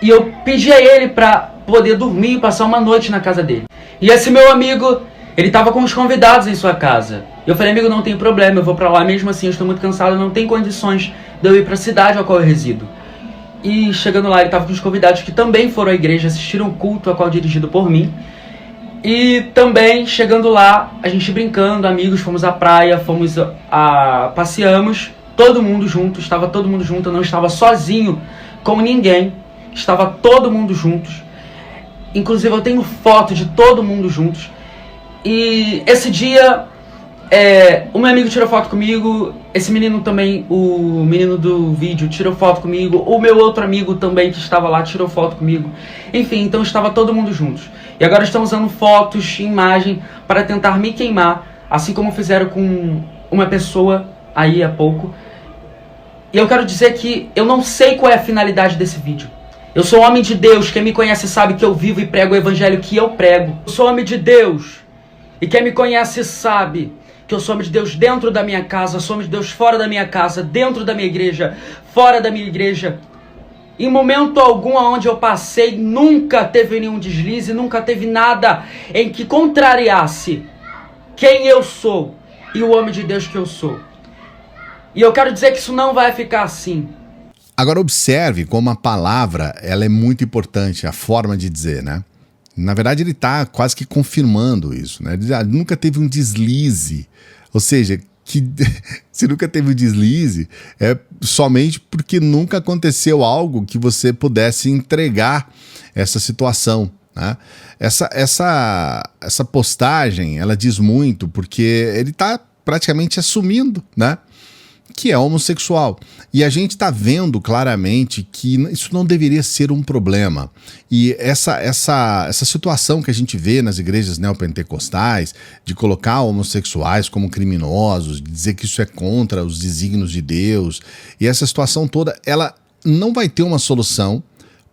e eu pedi a ele para poder dormir e passar uma noite na casa dele. E esse meu amigo, ele estava com os convidados em sua casa. Eu falei, amigo, não tem problema, eu vou para lá mesmo assim, eu estou muito cansado, não tem condições de eu ir para a cidade a qual eu resido. E chegando lá, ele estava com os convidados que também foram à igreja, assistiram o culto, a qual dirigido por mim. E também, chegando lá, a gente brincando, amigos, fomos à praia, passeamos, todo mundo junto, estava todo mundo junto, eu não estava sozinho com ninguém, estava todo mundo juntos. Inclusive eu tenho foto de todo mundo juntos. E esse dia, o meu amigo tirou foto comigo, esse menino também, o menino do vídeo, tirou foto comigo, o meu outro amigo também que estava lá tirou foto comigo. Enfim, então estava todo mundo juntos. E agora estão usando fotos, imagem, para tentar me queimar, assim como fizeram com uma pessoa aí há pouco. E eu quero dizer que eu não sei qual é a finalidade desse vídeo. Eu sou homem de Deus, quem me conhece sabe que eu vivo e prego o evangelho que eu prego. Eu sou homem de Deus, e quem me conhece sabe que eu sou homem de Deus dentro da minha casa, sou homem de Deus fora da minha casa, dentro da minha igreja, fora da minha igreja. Em momento algum onde eu passei, nunca teve nenhum deslize, nunca teve nada em que contrariasse quem eu sou e o homem de Deus que eu sou. E eu quero dizer que isso não vai ficar assim. Agora observe como a palavra ela é muito importante, a forma de dizer, né? Na verdade ele está quase que confirmando isso, né? Ele diz, nunca teve um deslize, ou seja, que se nunca teve um deslize é somente porque nunca aconteceu algo que você pudesse entregar essa situação, né? Essa postagem ela diz muito porque ele está praticamente assumindo, né, que é homossexual. E a gente está vendo claramente que isso não deveria ser um problema. E essa situação que a gente vê nas igrejas neopentecostais, de colocar homossexuais como criminosos, de dizer que isso é contra os desígnios de Deus, e essa situação toda, ela não vai ter uma solução,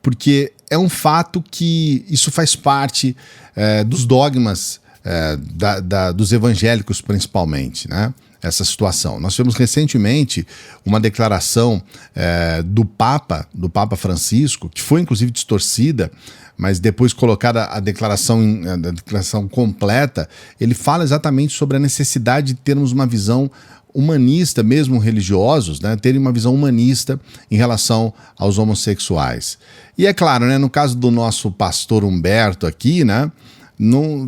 porque é um fato que isso faz parte dos dogmas dos evangélicos principalmente, né? Essa situação. Nós tivemos recentemente uma declaração do Papa Francisco, que foi inclusive distorcida, mas depois colocada a declaração completa, ele fala exatamente sobre a necessidade de termos uma visão humanista, mesmo religiosos, né, terem uma visão humanista em relação aos homossexuais. E é claro, né, no caso do nosso pastor Humberto aqui, né, não,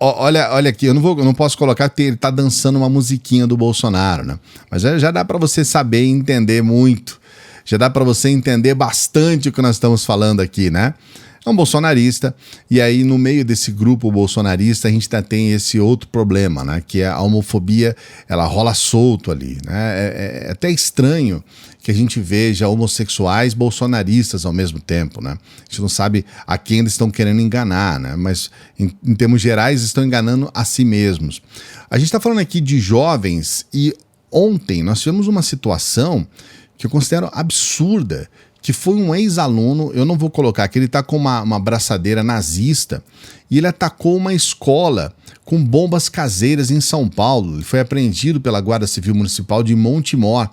olha aqui, eu não posso colocar que ele está dançando uma musiquinha do Bolsonaro, né? Mas já dá para você saber e entender muito, já dá para você entender bastante o que nós estamos falando aqui, né? É um bolsonarista, e aí no meio desse grupo bolsonarista a gente tem esse outro problema, né? Que é a homofobia, ela rola solto ali, né? É até estranho que a gente veja homossexuais bolsonaristas ao mesmo tempo, né? A gente não sabe a quem eles estão querendo enganar, né? Mas em termos gerais estão enganando a si mesmos. A gente está falando aqui de jovens, e ontem nós tivemos uma situação que eu considero absurda, que foi um ex-aluno, eu não vou colocar aqui, ele está com uma braçadeira nazista, e ele atacou uma escola com bombas caseiras em São Paulo. Ele foi apreendido pela Guarda Civil Municipal de Montemor.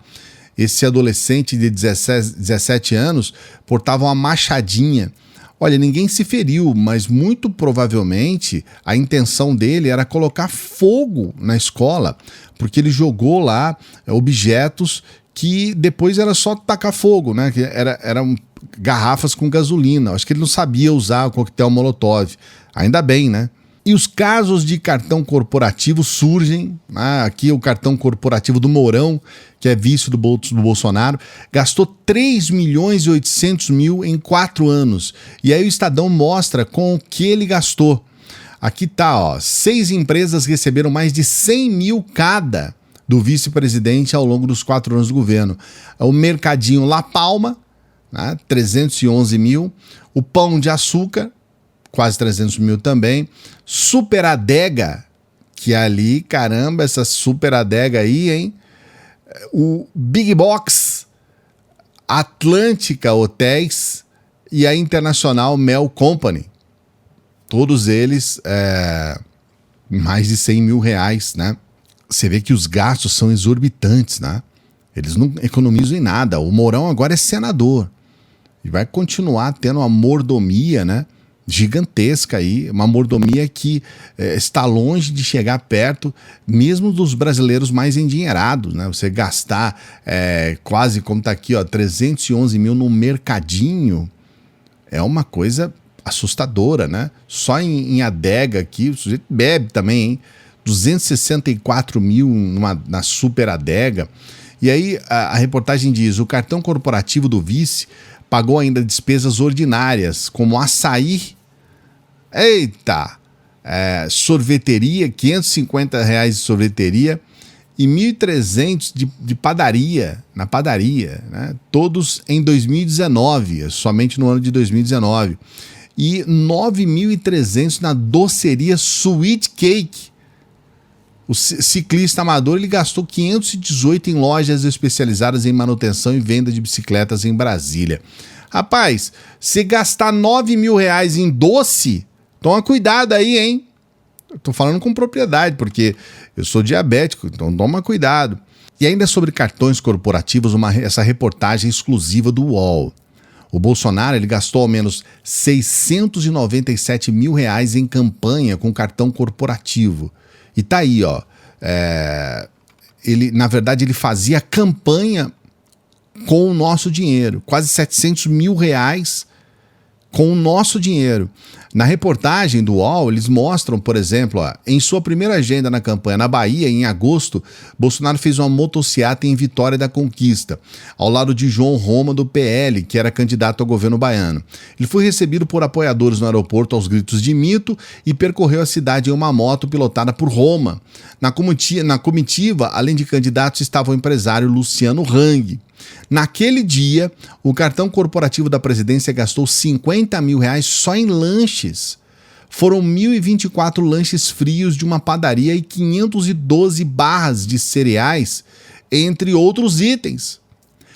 Esse adolescente de 17 anos portava uma machadinha. Olha, ninguém se feriu, mas muito provavelmente a intenção dele era colocar fogo na escola, porque ele jogou lá objetos que depois era só tacar fogo, né? Que eram garrafas com gasolina. Acho que ele não sabia usar o coquetel Molotov. Ainda bem, né? E os casos de cartão corporativo surgem, né? Aqui o cartão corporativo do Mourão, que é vice do Bolsonaro, gastou 3.800.000 em 4 anos. E aí o Estadão mostra com o que ele gastou. Aqui tá, ó, 6 empresas receberam mais de 100 mil cada do vice-presidente ao longo dos 4 anos do governo. O Mercadinho La Palma, né, 311 mil. O Pão de Açúcar, quase 300 mil também. Super Adega, que ali, caramba, essa Super Adega aí, hein? O Big Box, Atlântica Hotéis e a Internacional Mel Company. Todos eles mais de 100 mil reais, né? Você vê que os gastos são exorbitantes, né? Eles não economizam em nada. O Mourão agora é senador e vai continuar tendo uma mordomia, né, gigantesca aí, uma mordomia que está longe de chegar perto, mesmo dos brasileiros mais endinheirados, né? Você gastar quase, como está aqui, ó, 311 mil no mercadinho, é uma coisa assustadora, né? Só em adega aqui, o sujeito bebe também, hein? 264 mil na super adega. E aí a reportagem diz, o cartão corporativo do vice pagou ainda despesas ordinárias, como açaí, sorveteria, R$550 de sorveteria e 1.300 de padaria, na padaria, né? Todos em 2019, somente no ano de 2019. E 9.300 na doceria Sweet Cake. O ciclista amador ele gastou 518 em lojas especializadas em manutenção e venda de bicicletas em Brasília. Rapaz, se gastar R$9.000 em doce, toma cuidado aí, hein? Eu tô falando com propriedade, porque eu sou diabético, então toma cuidado. E ainda sobre cartões corporativos, essa reportagem exclusiva do UOL. O Bolsonaro ele gastou ao menos R$697 mil em campanha com cartão corporativo. E tá aí, ó. Na verdade, ele fazia campanha com o nosso dinheiro. Quase R$700 mil com o nosso dinheiro. Na reportagem do UOL, eles mostram, por exemplo, ó, em sua primeira agenda na campanha na Bahia, em agosto, Bolsonaro fez uma motociata em Vitória da Conquista, ao lado de João Roma, do PL, que era candidato ao governo baiano. Ele foi recebido por apoiadores no aeroporto aos gritos de mito e percorreu a cidade em uma moto pilotada por Roma. Na comitiva, além de candidatos, estava o empresário Luciano Hang. Naquele dia, o cartão corporativo da presidência gastou R$50 mil só em lanches. Foram 1.024 lanches frios de uma padaria e 512 barras de cereais, entre outros itens.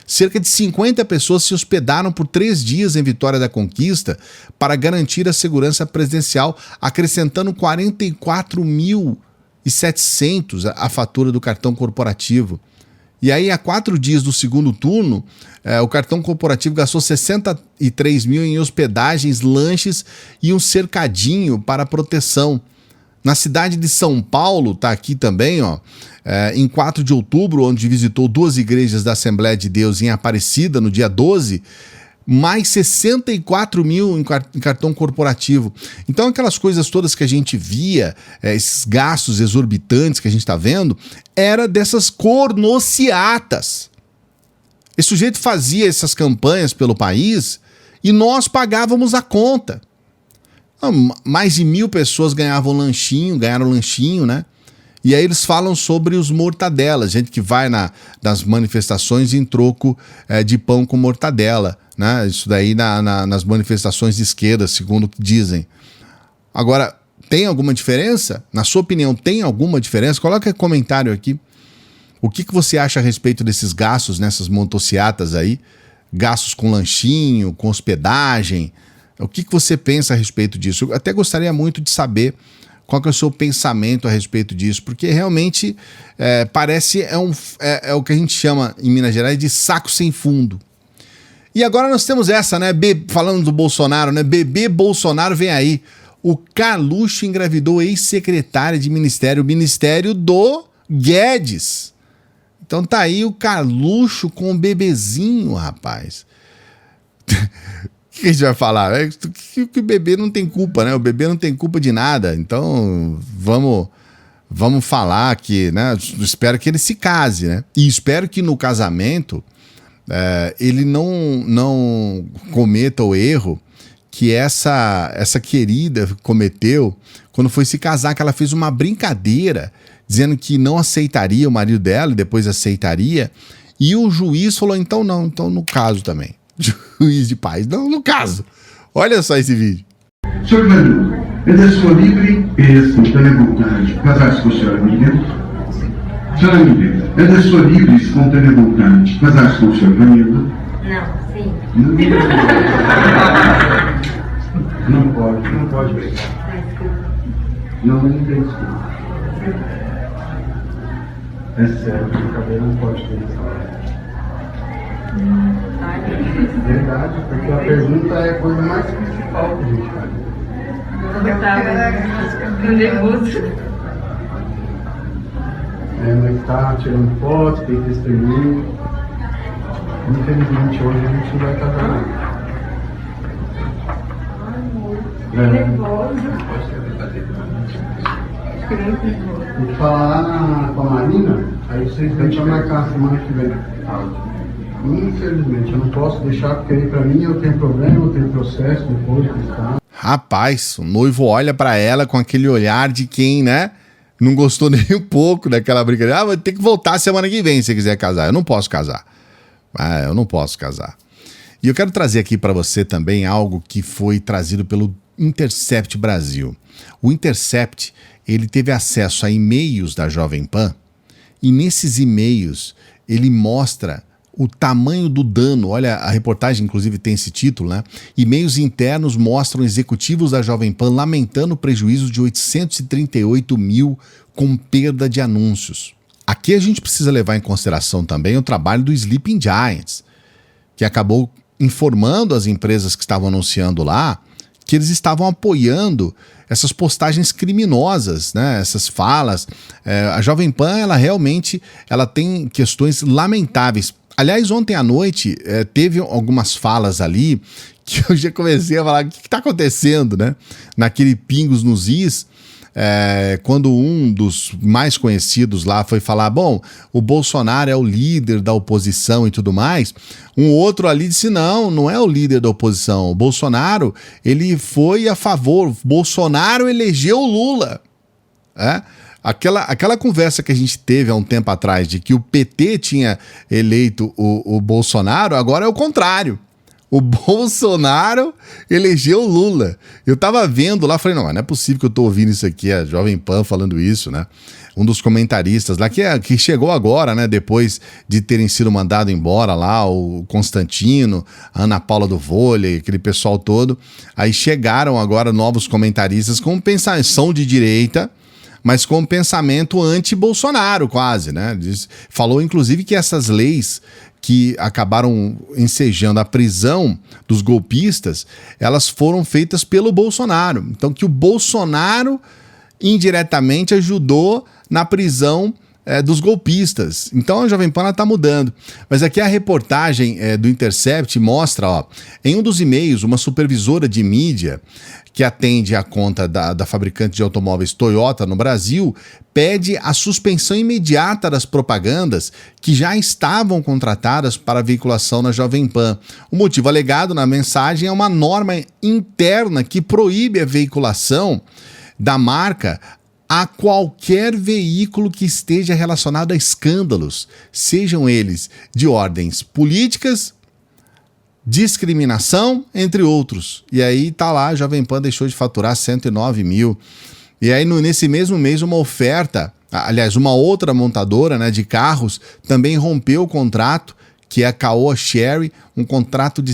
Cerca de 50 pessoas se hospedaram por 3 dias em Vitória da Conquista para garantir a segurança presidencial, acrescentando 44.700 à fatura do cartão corporativo. E aí, há 4 dias do segundo turno, o cartão corporativo gastou 63 mil em hospedagens, lanches e um cercadinho para proteção. Na cidade de São Paulo, tá aqui também, ó, em 4 de outubro, onde visitou 2 igrejas da Assembleia de Deus em Aparecida, no dia 12, mais 64 mil em cartão corporativo. Então, aquelas coisas todas que a gente via, esses gastos exorbitantes que a gente está vendo, era dessas cornociatas. Esse sujeito fazia essas campanhas pelo país e nós pagávamos a conta. Mais de 1.000 pessoas ganharam lanchinho, né? E aí eles falam sobre os mortadelas, gente que vai nas manifestações em troco de pão com mortadela, né? Isso daí nas manifestações de esquerda, segundo o que dizem. Agora, tem alguma diferença? Na sua opinião, tem alguma diferença? Coloca comentário aqui. O que você acha a respeito desses gastos nessas motociatas aí? Gastos com lanchinho, com hospedagem? O que você pensa a respeito disso? Eu até gostaria muito de saber qual que é o seu pensamento a respeito disso, porque realmente parece o que a gente chama em Minas Gerais de saco sem fundo. E agora nós temos essa, né? Falando do Bolsonaro, né? Bebê Bolsonaro vem aí. O Carluxo engravidou ex-secretária de ministério, o ministério do Guedes. Então tá aí o Carluxo com o bebezinho, rapaz. O que a gente vai falar? Que o bebê não tem culpa, né? O bebê não tem culpa de nada. Então vamos falar que, né? Espero que ele se case, né? E espero que no casamento ele não cometa o erro que essa querida cometeu quando foi se casar, que ela fez uma brincadeira dizendo que não aceitaria o marido dela e depois aceitaria, e o juiz falou, então não, então no caso também. Juiz de paz, não no caso. Olha só esse vídeo. Senhor Ivanildo, é da sua livre e espontânea vontade casar-se com a senhora Miriam? Senhora Miriam, é da sua livre e espontânea vontade casar-se com o senhor Ivanildo? Não, sim. Não pode brincar. Não tem desculpa. É sério, o cabelo não pode ter essa hora. Verdade, porque a pergunta é a coisa mais principal que a gente faz. Ficando nervoso. Mas tá tirando foto, tem testemunho. Infelizmente hoje a gente não vai casar não. Nervoso. Tem que falar lá com a Marina, aí vocês vêm pra marcar a semana que vem. Infelizmente, eu não posso deixar, porque aí pra mim eu tenho problema, eu tenho processo depois do Estado. Rapaz, o noivo olha pra ela com aquele olhar de quem, né, não gostou nem um pouco daquela brincadeira. Ah, vai ter que voltar semana que vem se quiser casar. Eu não posso casar. Eu não posso casar. E eu quero trazer aqui pra você também algo que foi trazido pelo Intercept Brasil. O Intercept, ele teve acesso a e-mails da Jovem Pan, e nesses e-mails ele mostra o tamanho do dano. Olha, a reportagem inclusive tem esse título, né? E-mails internos mostram executivos da Jovem Pan lamentando prejuízos de 838 mil com perda de anúncios. Aqui a gente precisa levar em consideração também o trabalho do Sleeping Giants, que acabou informando as empresas que estavam anunciando lá que eles estavam apoiando essas postagens criminosas, né? Essas falas. A Jovem Pan, ela realmente tem questões lamentáveis. Aliás, ontem à noite teve algumas falas ali que eu já comecei a falar, o que está acontecendo, né? Naquele Pingos nos Is, quando um dos mais conhecidos lá foi falar, bom, o Bolsonaro é o líder da oposição e tudo mais, um outro ali disse, não é o líder da oposição, o Bolsonaro, ele foi a favor, Bolsonaro elegeu o Lula. Aquela conversa que a gente teve há um tempo atrás de que o PT tinha eleito o Bolsonaro, agora é o contrário. O Bolsonaro elegeu o Lula. Eu tava vendo lá, falei, não é possível que eu tô ouvindo isso aqui, a Jovem Pan falando isso, né? Um dos comentaristas lá, que chegou agora, né? Depois de terem sido mandado embora lá, o Constantino, a Ana Paula do vôlei, aquele pessoal todo. Aí chegaram agora novos comentaristas com pensação de direita, mas com um pensamento anti-Bolsonaro quase, né? Falou inclusive que essas leis que acabaram ensejando a prisão dos golpistas, elas foram feitas pelo Bolsonaro. Então que o Bolsonaro indiretamente ajudou na prisão dos golpistas. Então a Jovem Pan está mudando. Mas aqui a reportagem do Intercept mostra, em um dos e-mails, uma supervisora de mídia que atende a conta da fabricante de automóveis Toyota no Brasil, pede a suspensão imediata das propagandas que já estavam contratadas para veiculação na Jovem Pan. O motivo alegado na mensagem é uma norma interna que proíbe a veiculação da marca a qualquer veículo que esteja relacionado a escândalos, sejam eles de ordens políticas, discriminação, entre outros. E aí tá lá, a Jovem Pan deixou de faturar 109 mil. E aí nesse mesmo mês uma outra montadora, né, de carros também rompeu o contrato, que é a Caoa Chery, um contrato de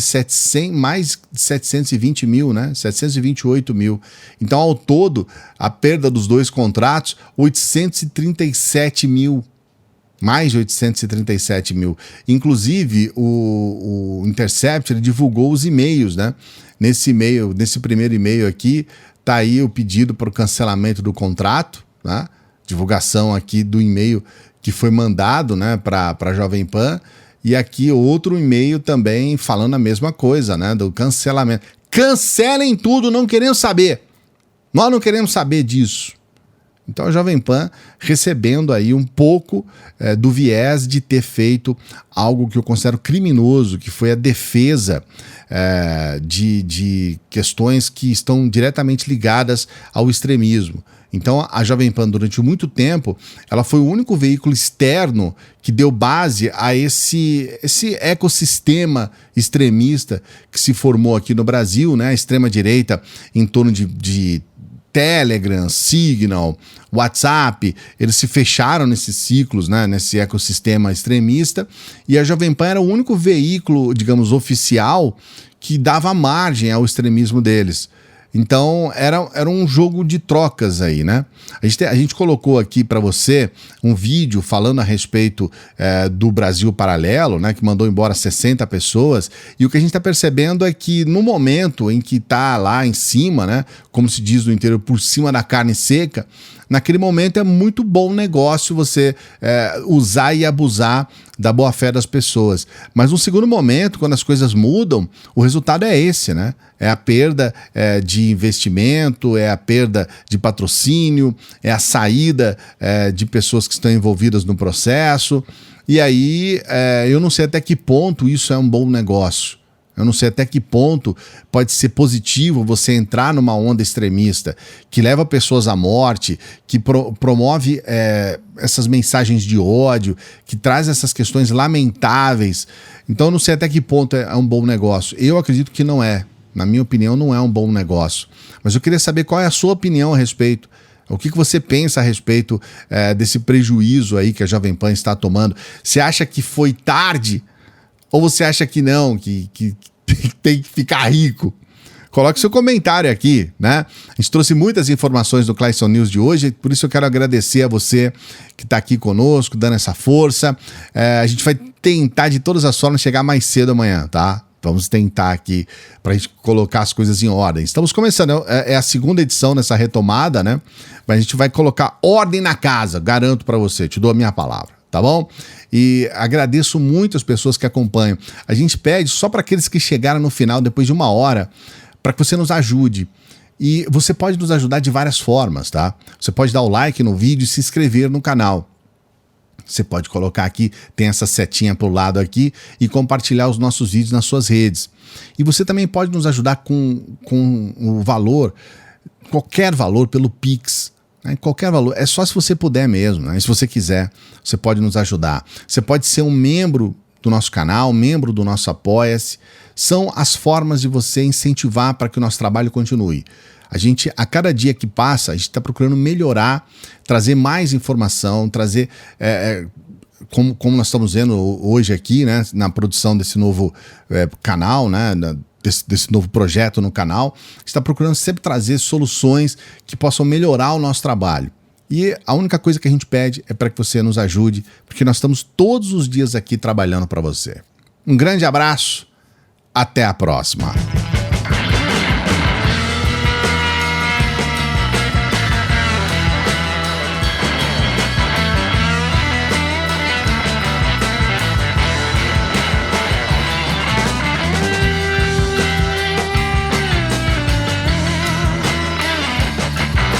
mais de 720 mil, né? 728 mil. Então, ao todo, a perda dos dois contratos, 837 mil. Mais de 837 mil. Inclusive, o Intercept ele divulgou os e-mails, né? Nesse primeiro e-mail aqui, tá aí o pedido para o cancelamento do contrato, né? Divulgação aqui do e-mail que foi mandado, né, para a Jovem Pan. E aqui outro e-mail também falando a mesma coisa, né? Do cancelamento. Cancelem tudo, não queremos saber. Nós não queremos saber disso. Então a Jovem Pan recebendo aí um pouco do viés de ter feito algo que eu considero criminoso, que foi a defesa de questões que estão diretamente ligadas ao extremismo. Então a Jovem Pan durante muito tempo ela foi o único veículo externo que deu base a esse ecossistema extremista que se formou aqui no Brasil, né? A extrema-direita em torno de Telegram, Signal, WhatsApp, eles se fecharam nesses ciclos, né, nesse ecossistema extremista, e a Jovem Pan era o único veículo, digamos, oficial que dava margem ao extremismo deles. Então, era um jogo de trocas aí, né? A gente colocou aqui para você um vídeo falando a respeito do Brasil Paralelo, né? Que mandou embora 60 pessoas. E o que a gente está percebendo é que no momento em que está lá em cima, né? Como se diz no interior, por cima da carne seca, naquele momento é muito bom negócio você usar e abusar da boa-fé das pessoas. Mas no segundo momento, quando as coisas mudam, o resultado é esse, né? É a perda de investimento, é a perda de patrocínio, é a saída de pessoas que estão envolvidas no processo. E aí, eu não sei até que ponto isso é um bom negócio. Eu não sei até que ponto pode ser positivo você entrar numa onda extremista que leva pessoas à morte, que promove essas mensagens de ódio, que traz essas questões lamentáveis. Então eu não sei até que ponto é um bom negócio. Eu acredito que não é. Na minha opinião, não é um bom negócio. Mas eu queria saber qual é a sua opinião a respeito. O que você pensa a respeito desse prejuízo aí que a Jovem Pan está tomando? Você acha que foi tarde? Ou você acha que não, que tem que ficar rico? Coloque seu comentário aqui, né? A gente trouxe muitas informações do Clayson News de hoje, por isso eu quero agradecer a você que está aqui conosco, dando essa força. A gente vai tentar de todas as formas chegar mais cedo amanhã, tá? Vamos tentar aqui para a gente colocar as coisas em ordem. Estamos começando, é a segunda edição nessa retomada, né? Mas a gente vai colocar ordem na casa, garanto para você, te dou a minha palavra. Tá bom? E agradeço muito as pessoas que acompanham. A gente pede só para aqueles que chegaram no final, depois de 1 hora, para que você nos ajude. E você pode nos ajudar de várias formas, tá? Você pode dar o like no vídeo e se inscrever no canal. Você pode colocar aqui, tem essa setinha pro lado aqui, e compartilhar os nossos vídeos nas suas redes. E você também pode nos ajudar com o valor, qualquer valor, pelo Pix. Qualquer valor, é só se você puder mesmo, né? Se você quiser, você pode nos ajudar. Você pode ser um membro do nosso canal, membro do nosso Apoia-se. São as formas de você incentivar para que o nosso trabalho continue. A gente, a cada dia que passa, a gente está procurando melhorar, trazer mais informação, trazer, como nós estamos vendo hoje aqui, né, na produção desse novo canal, né, desse novo projeto no canal, está procurando sempre trazer soluções que possam melhorar o nosso trabalho. E a única coisa que a gente pede é para que você nos ajude, porque nós estamos todos os dias aqui trabalhando para você. Um grande abraço, até a próxima.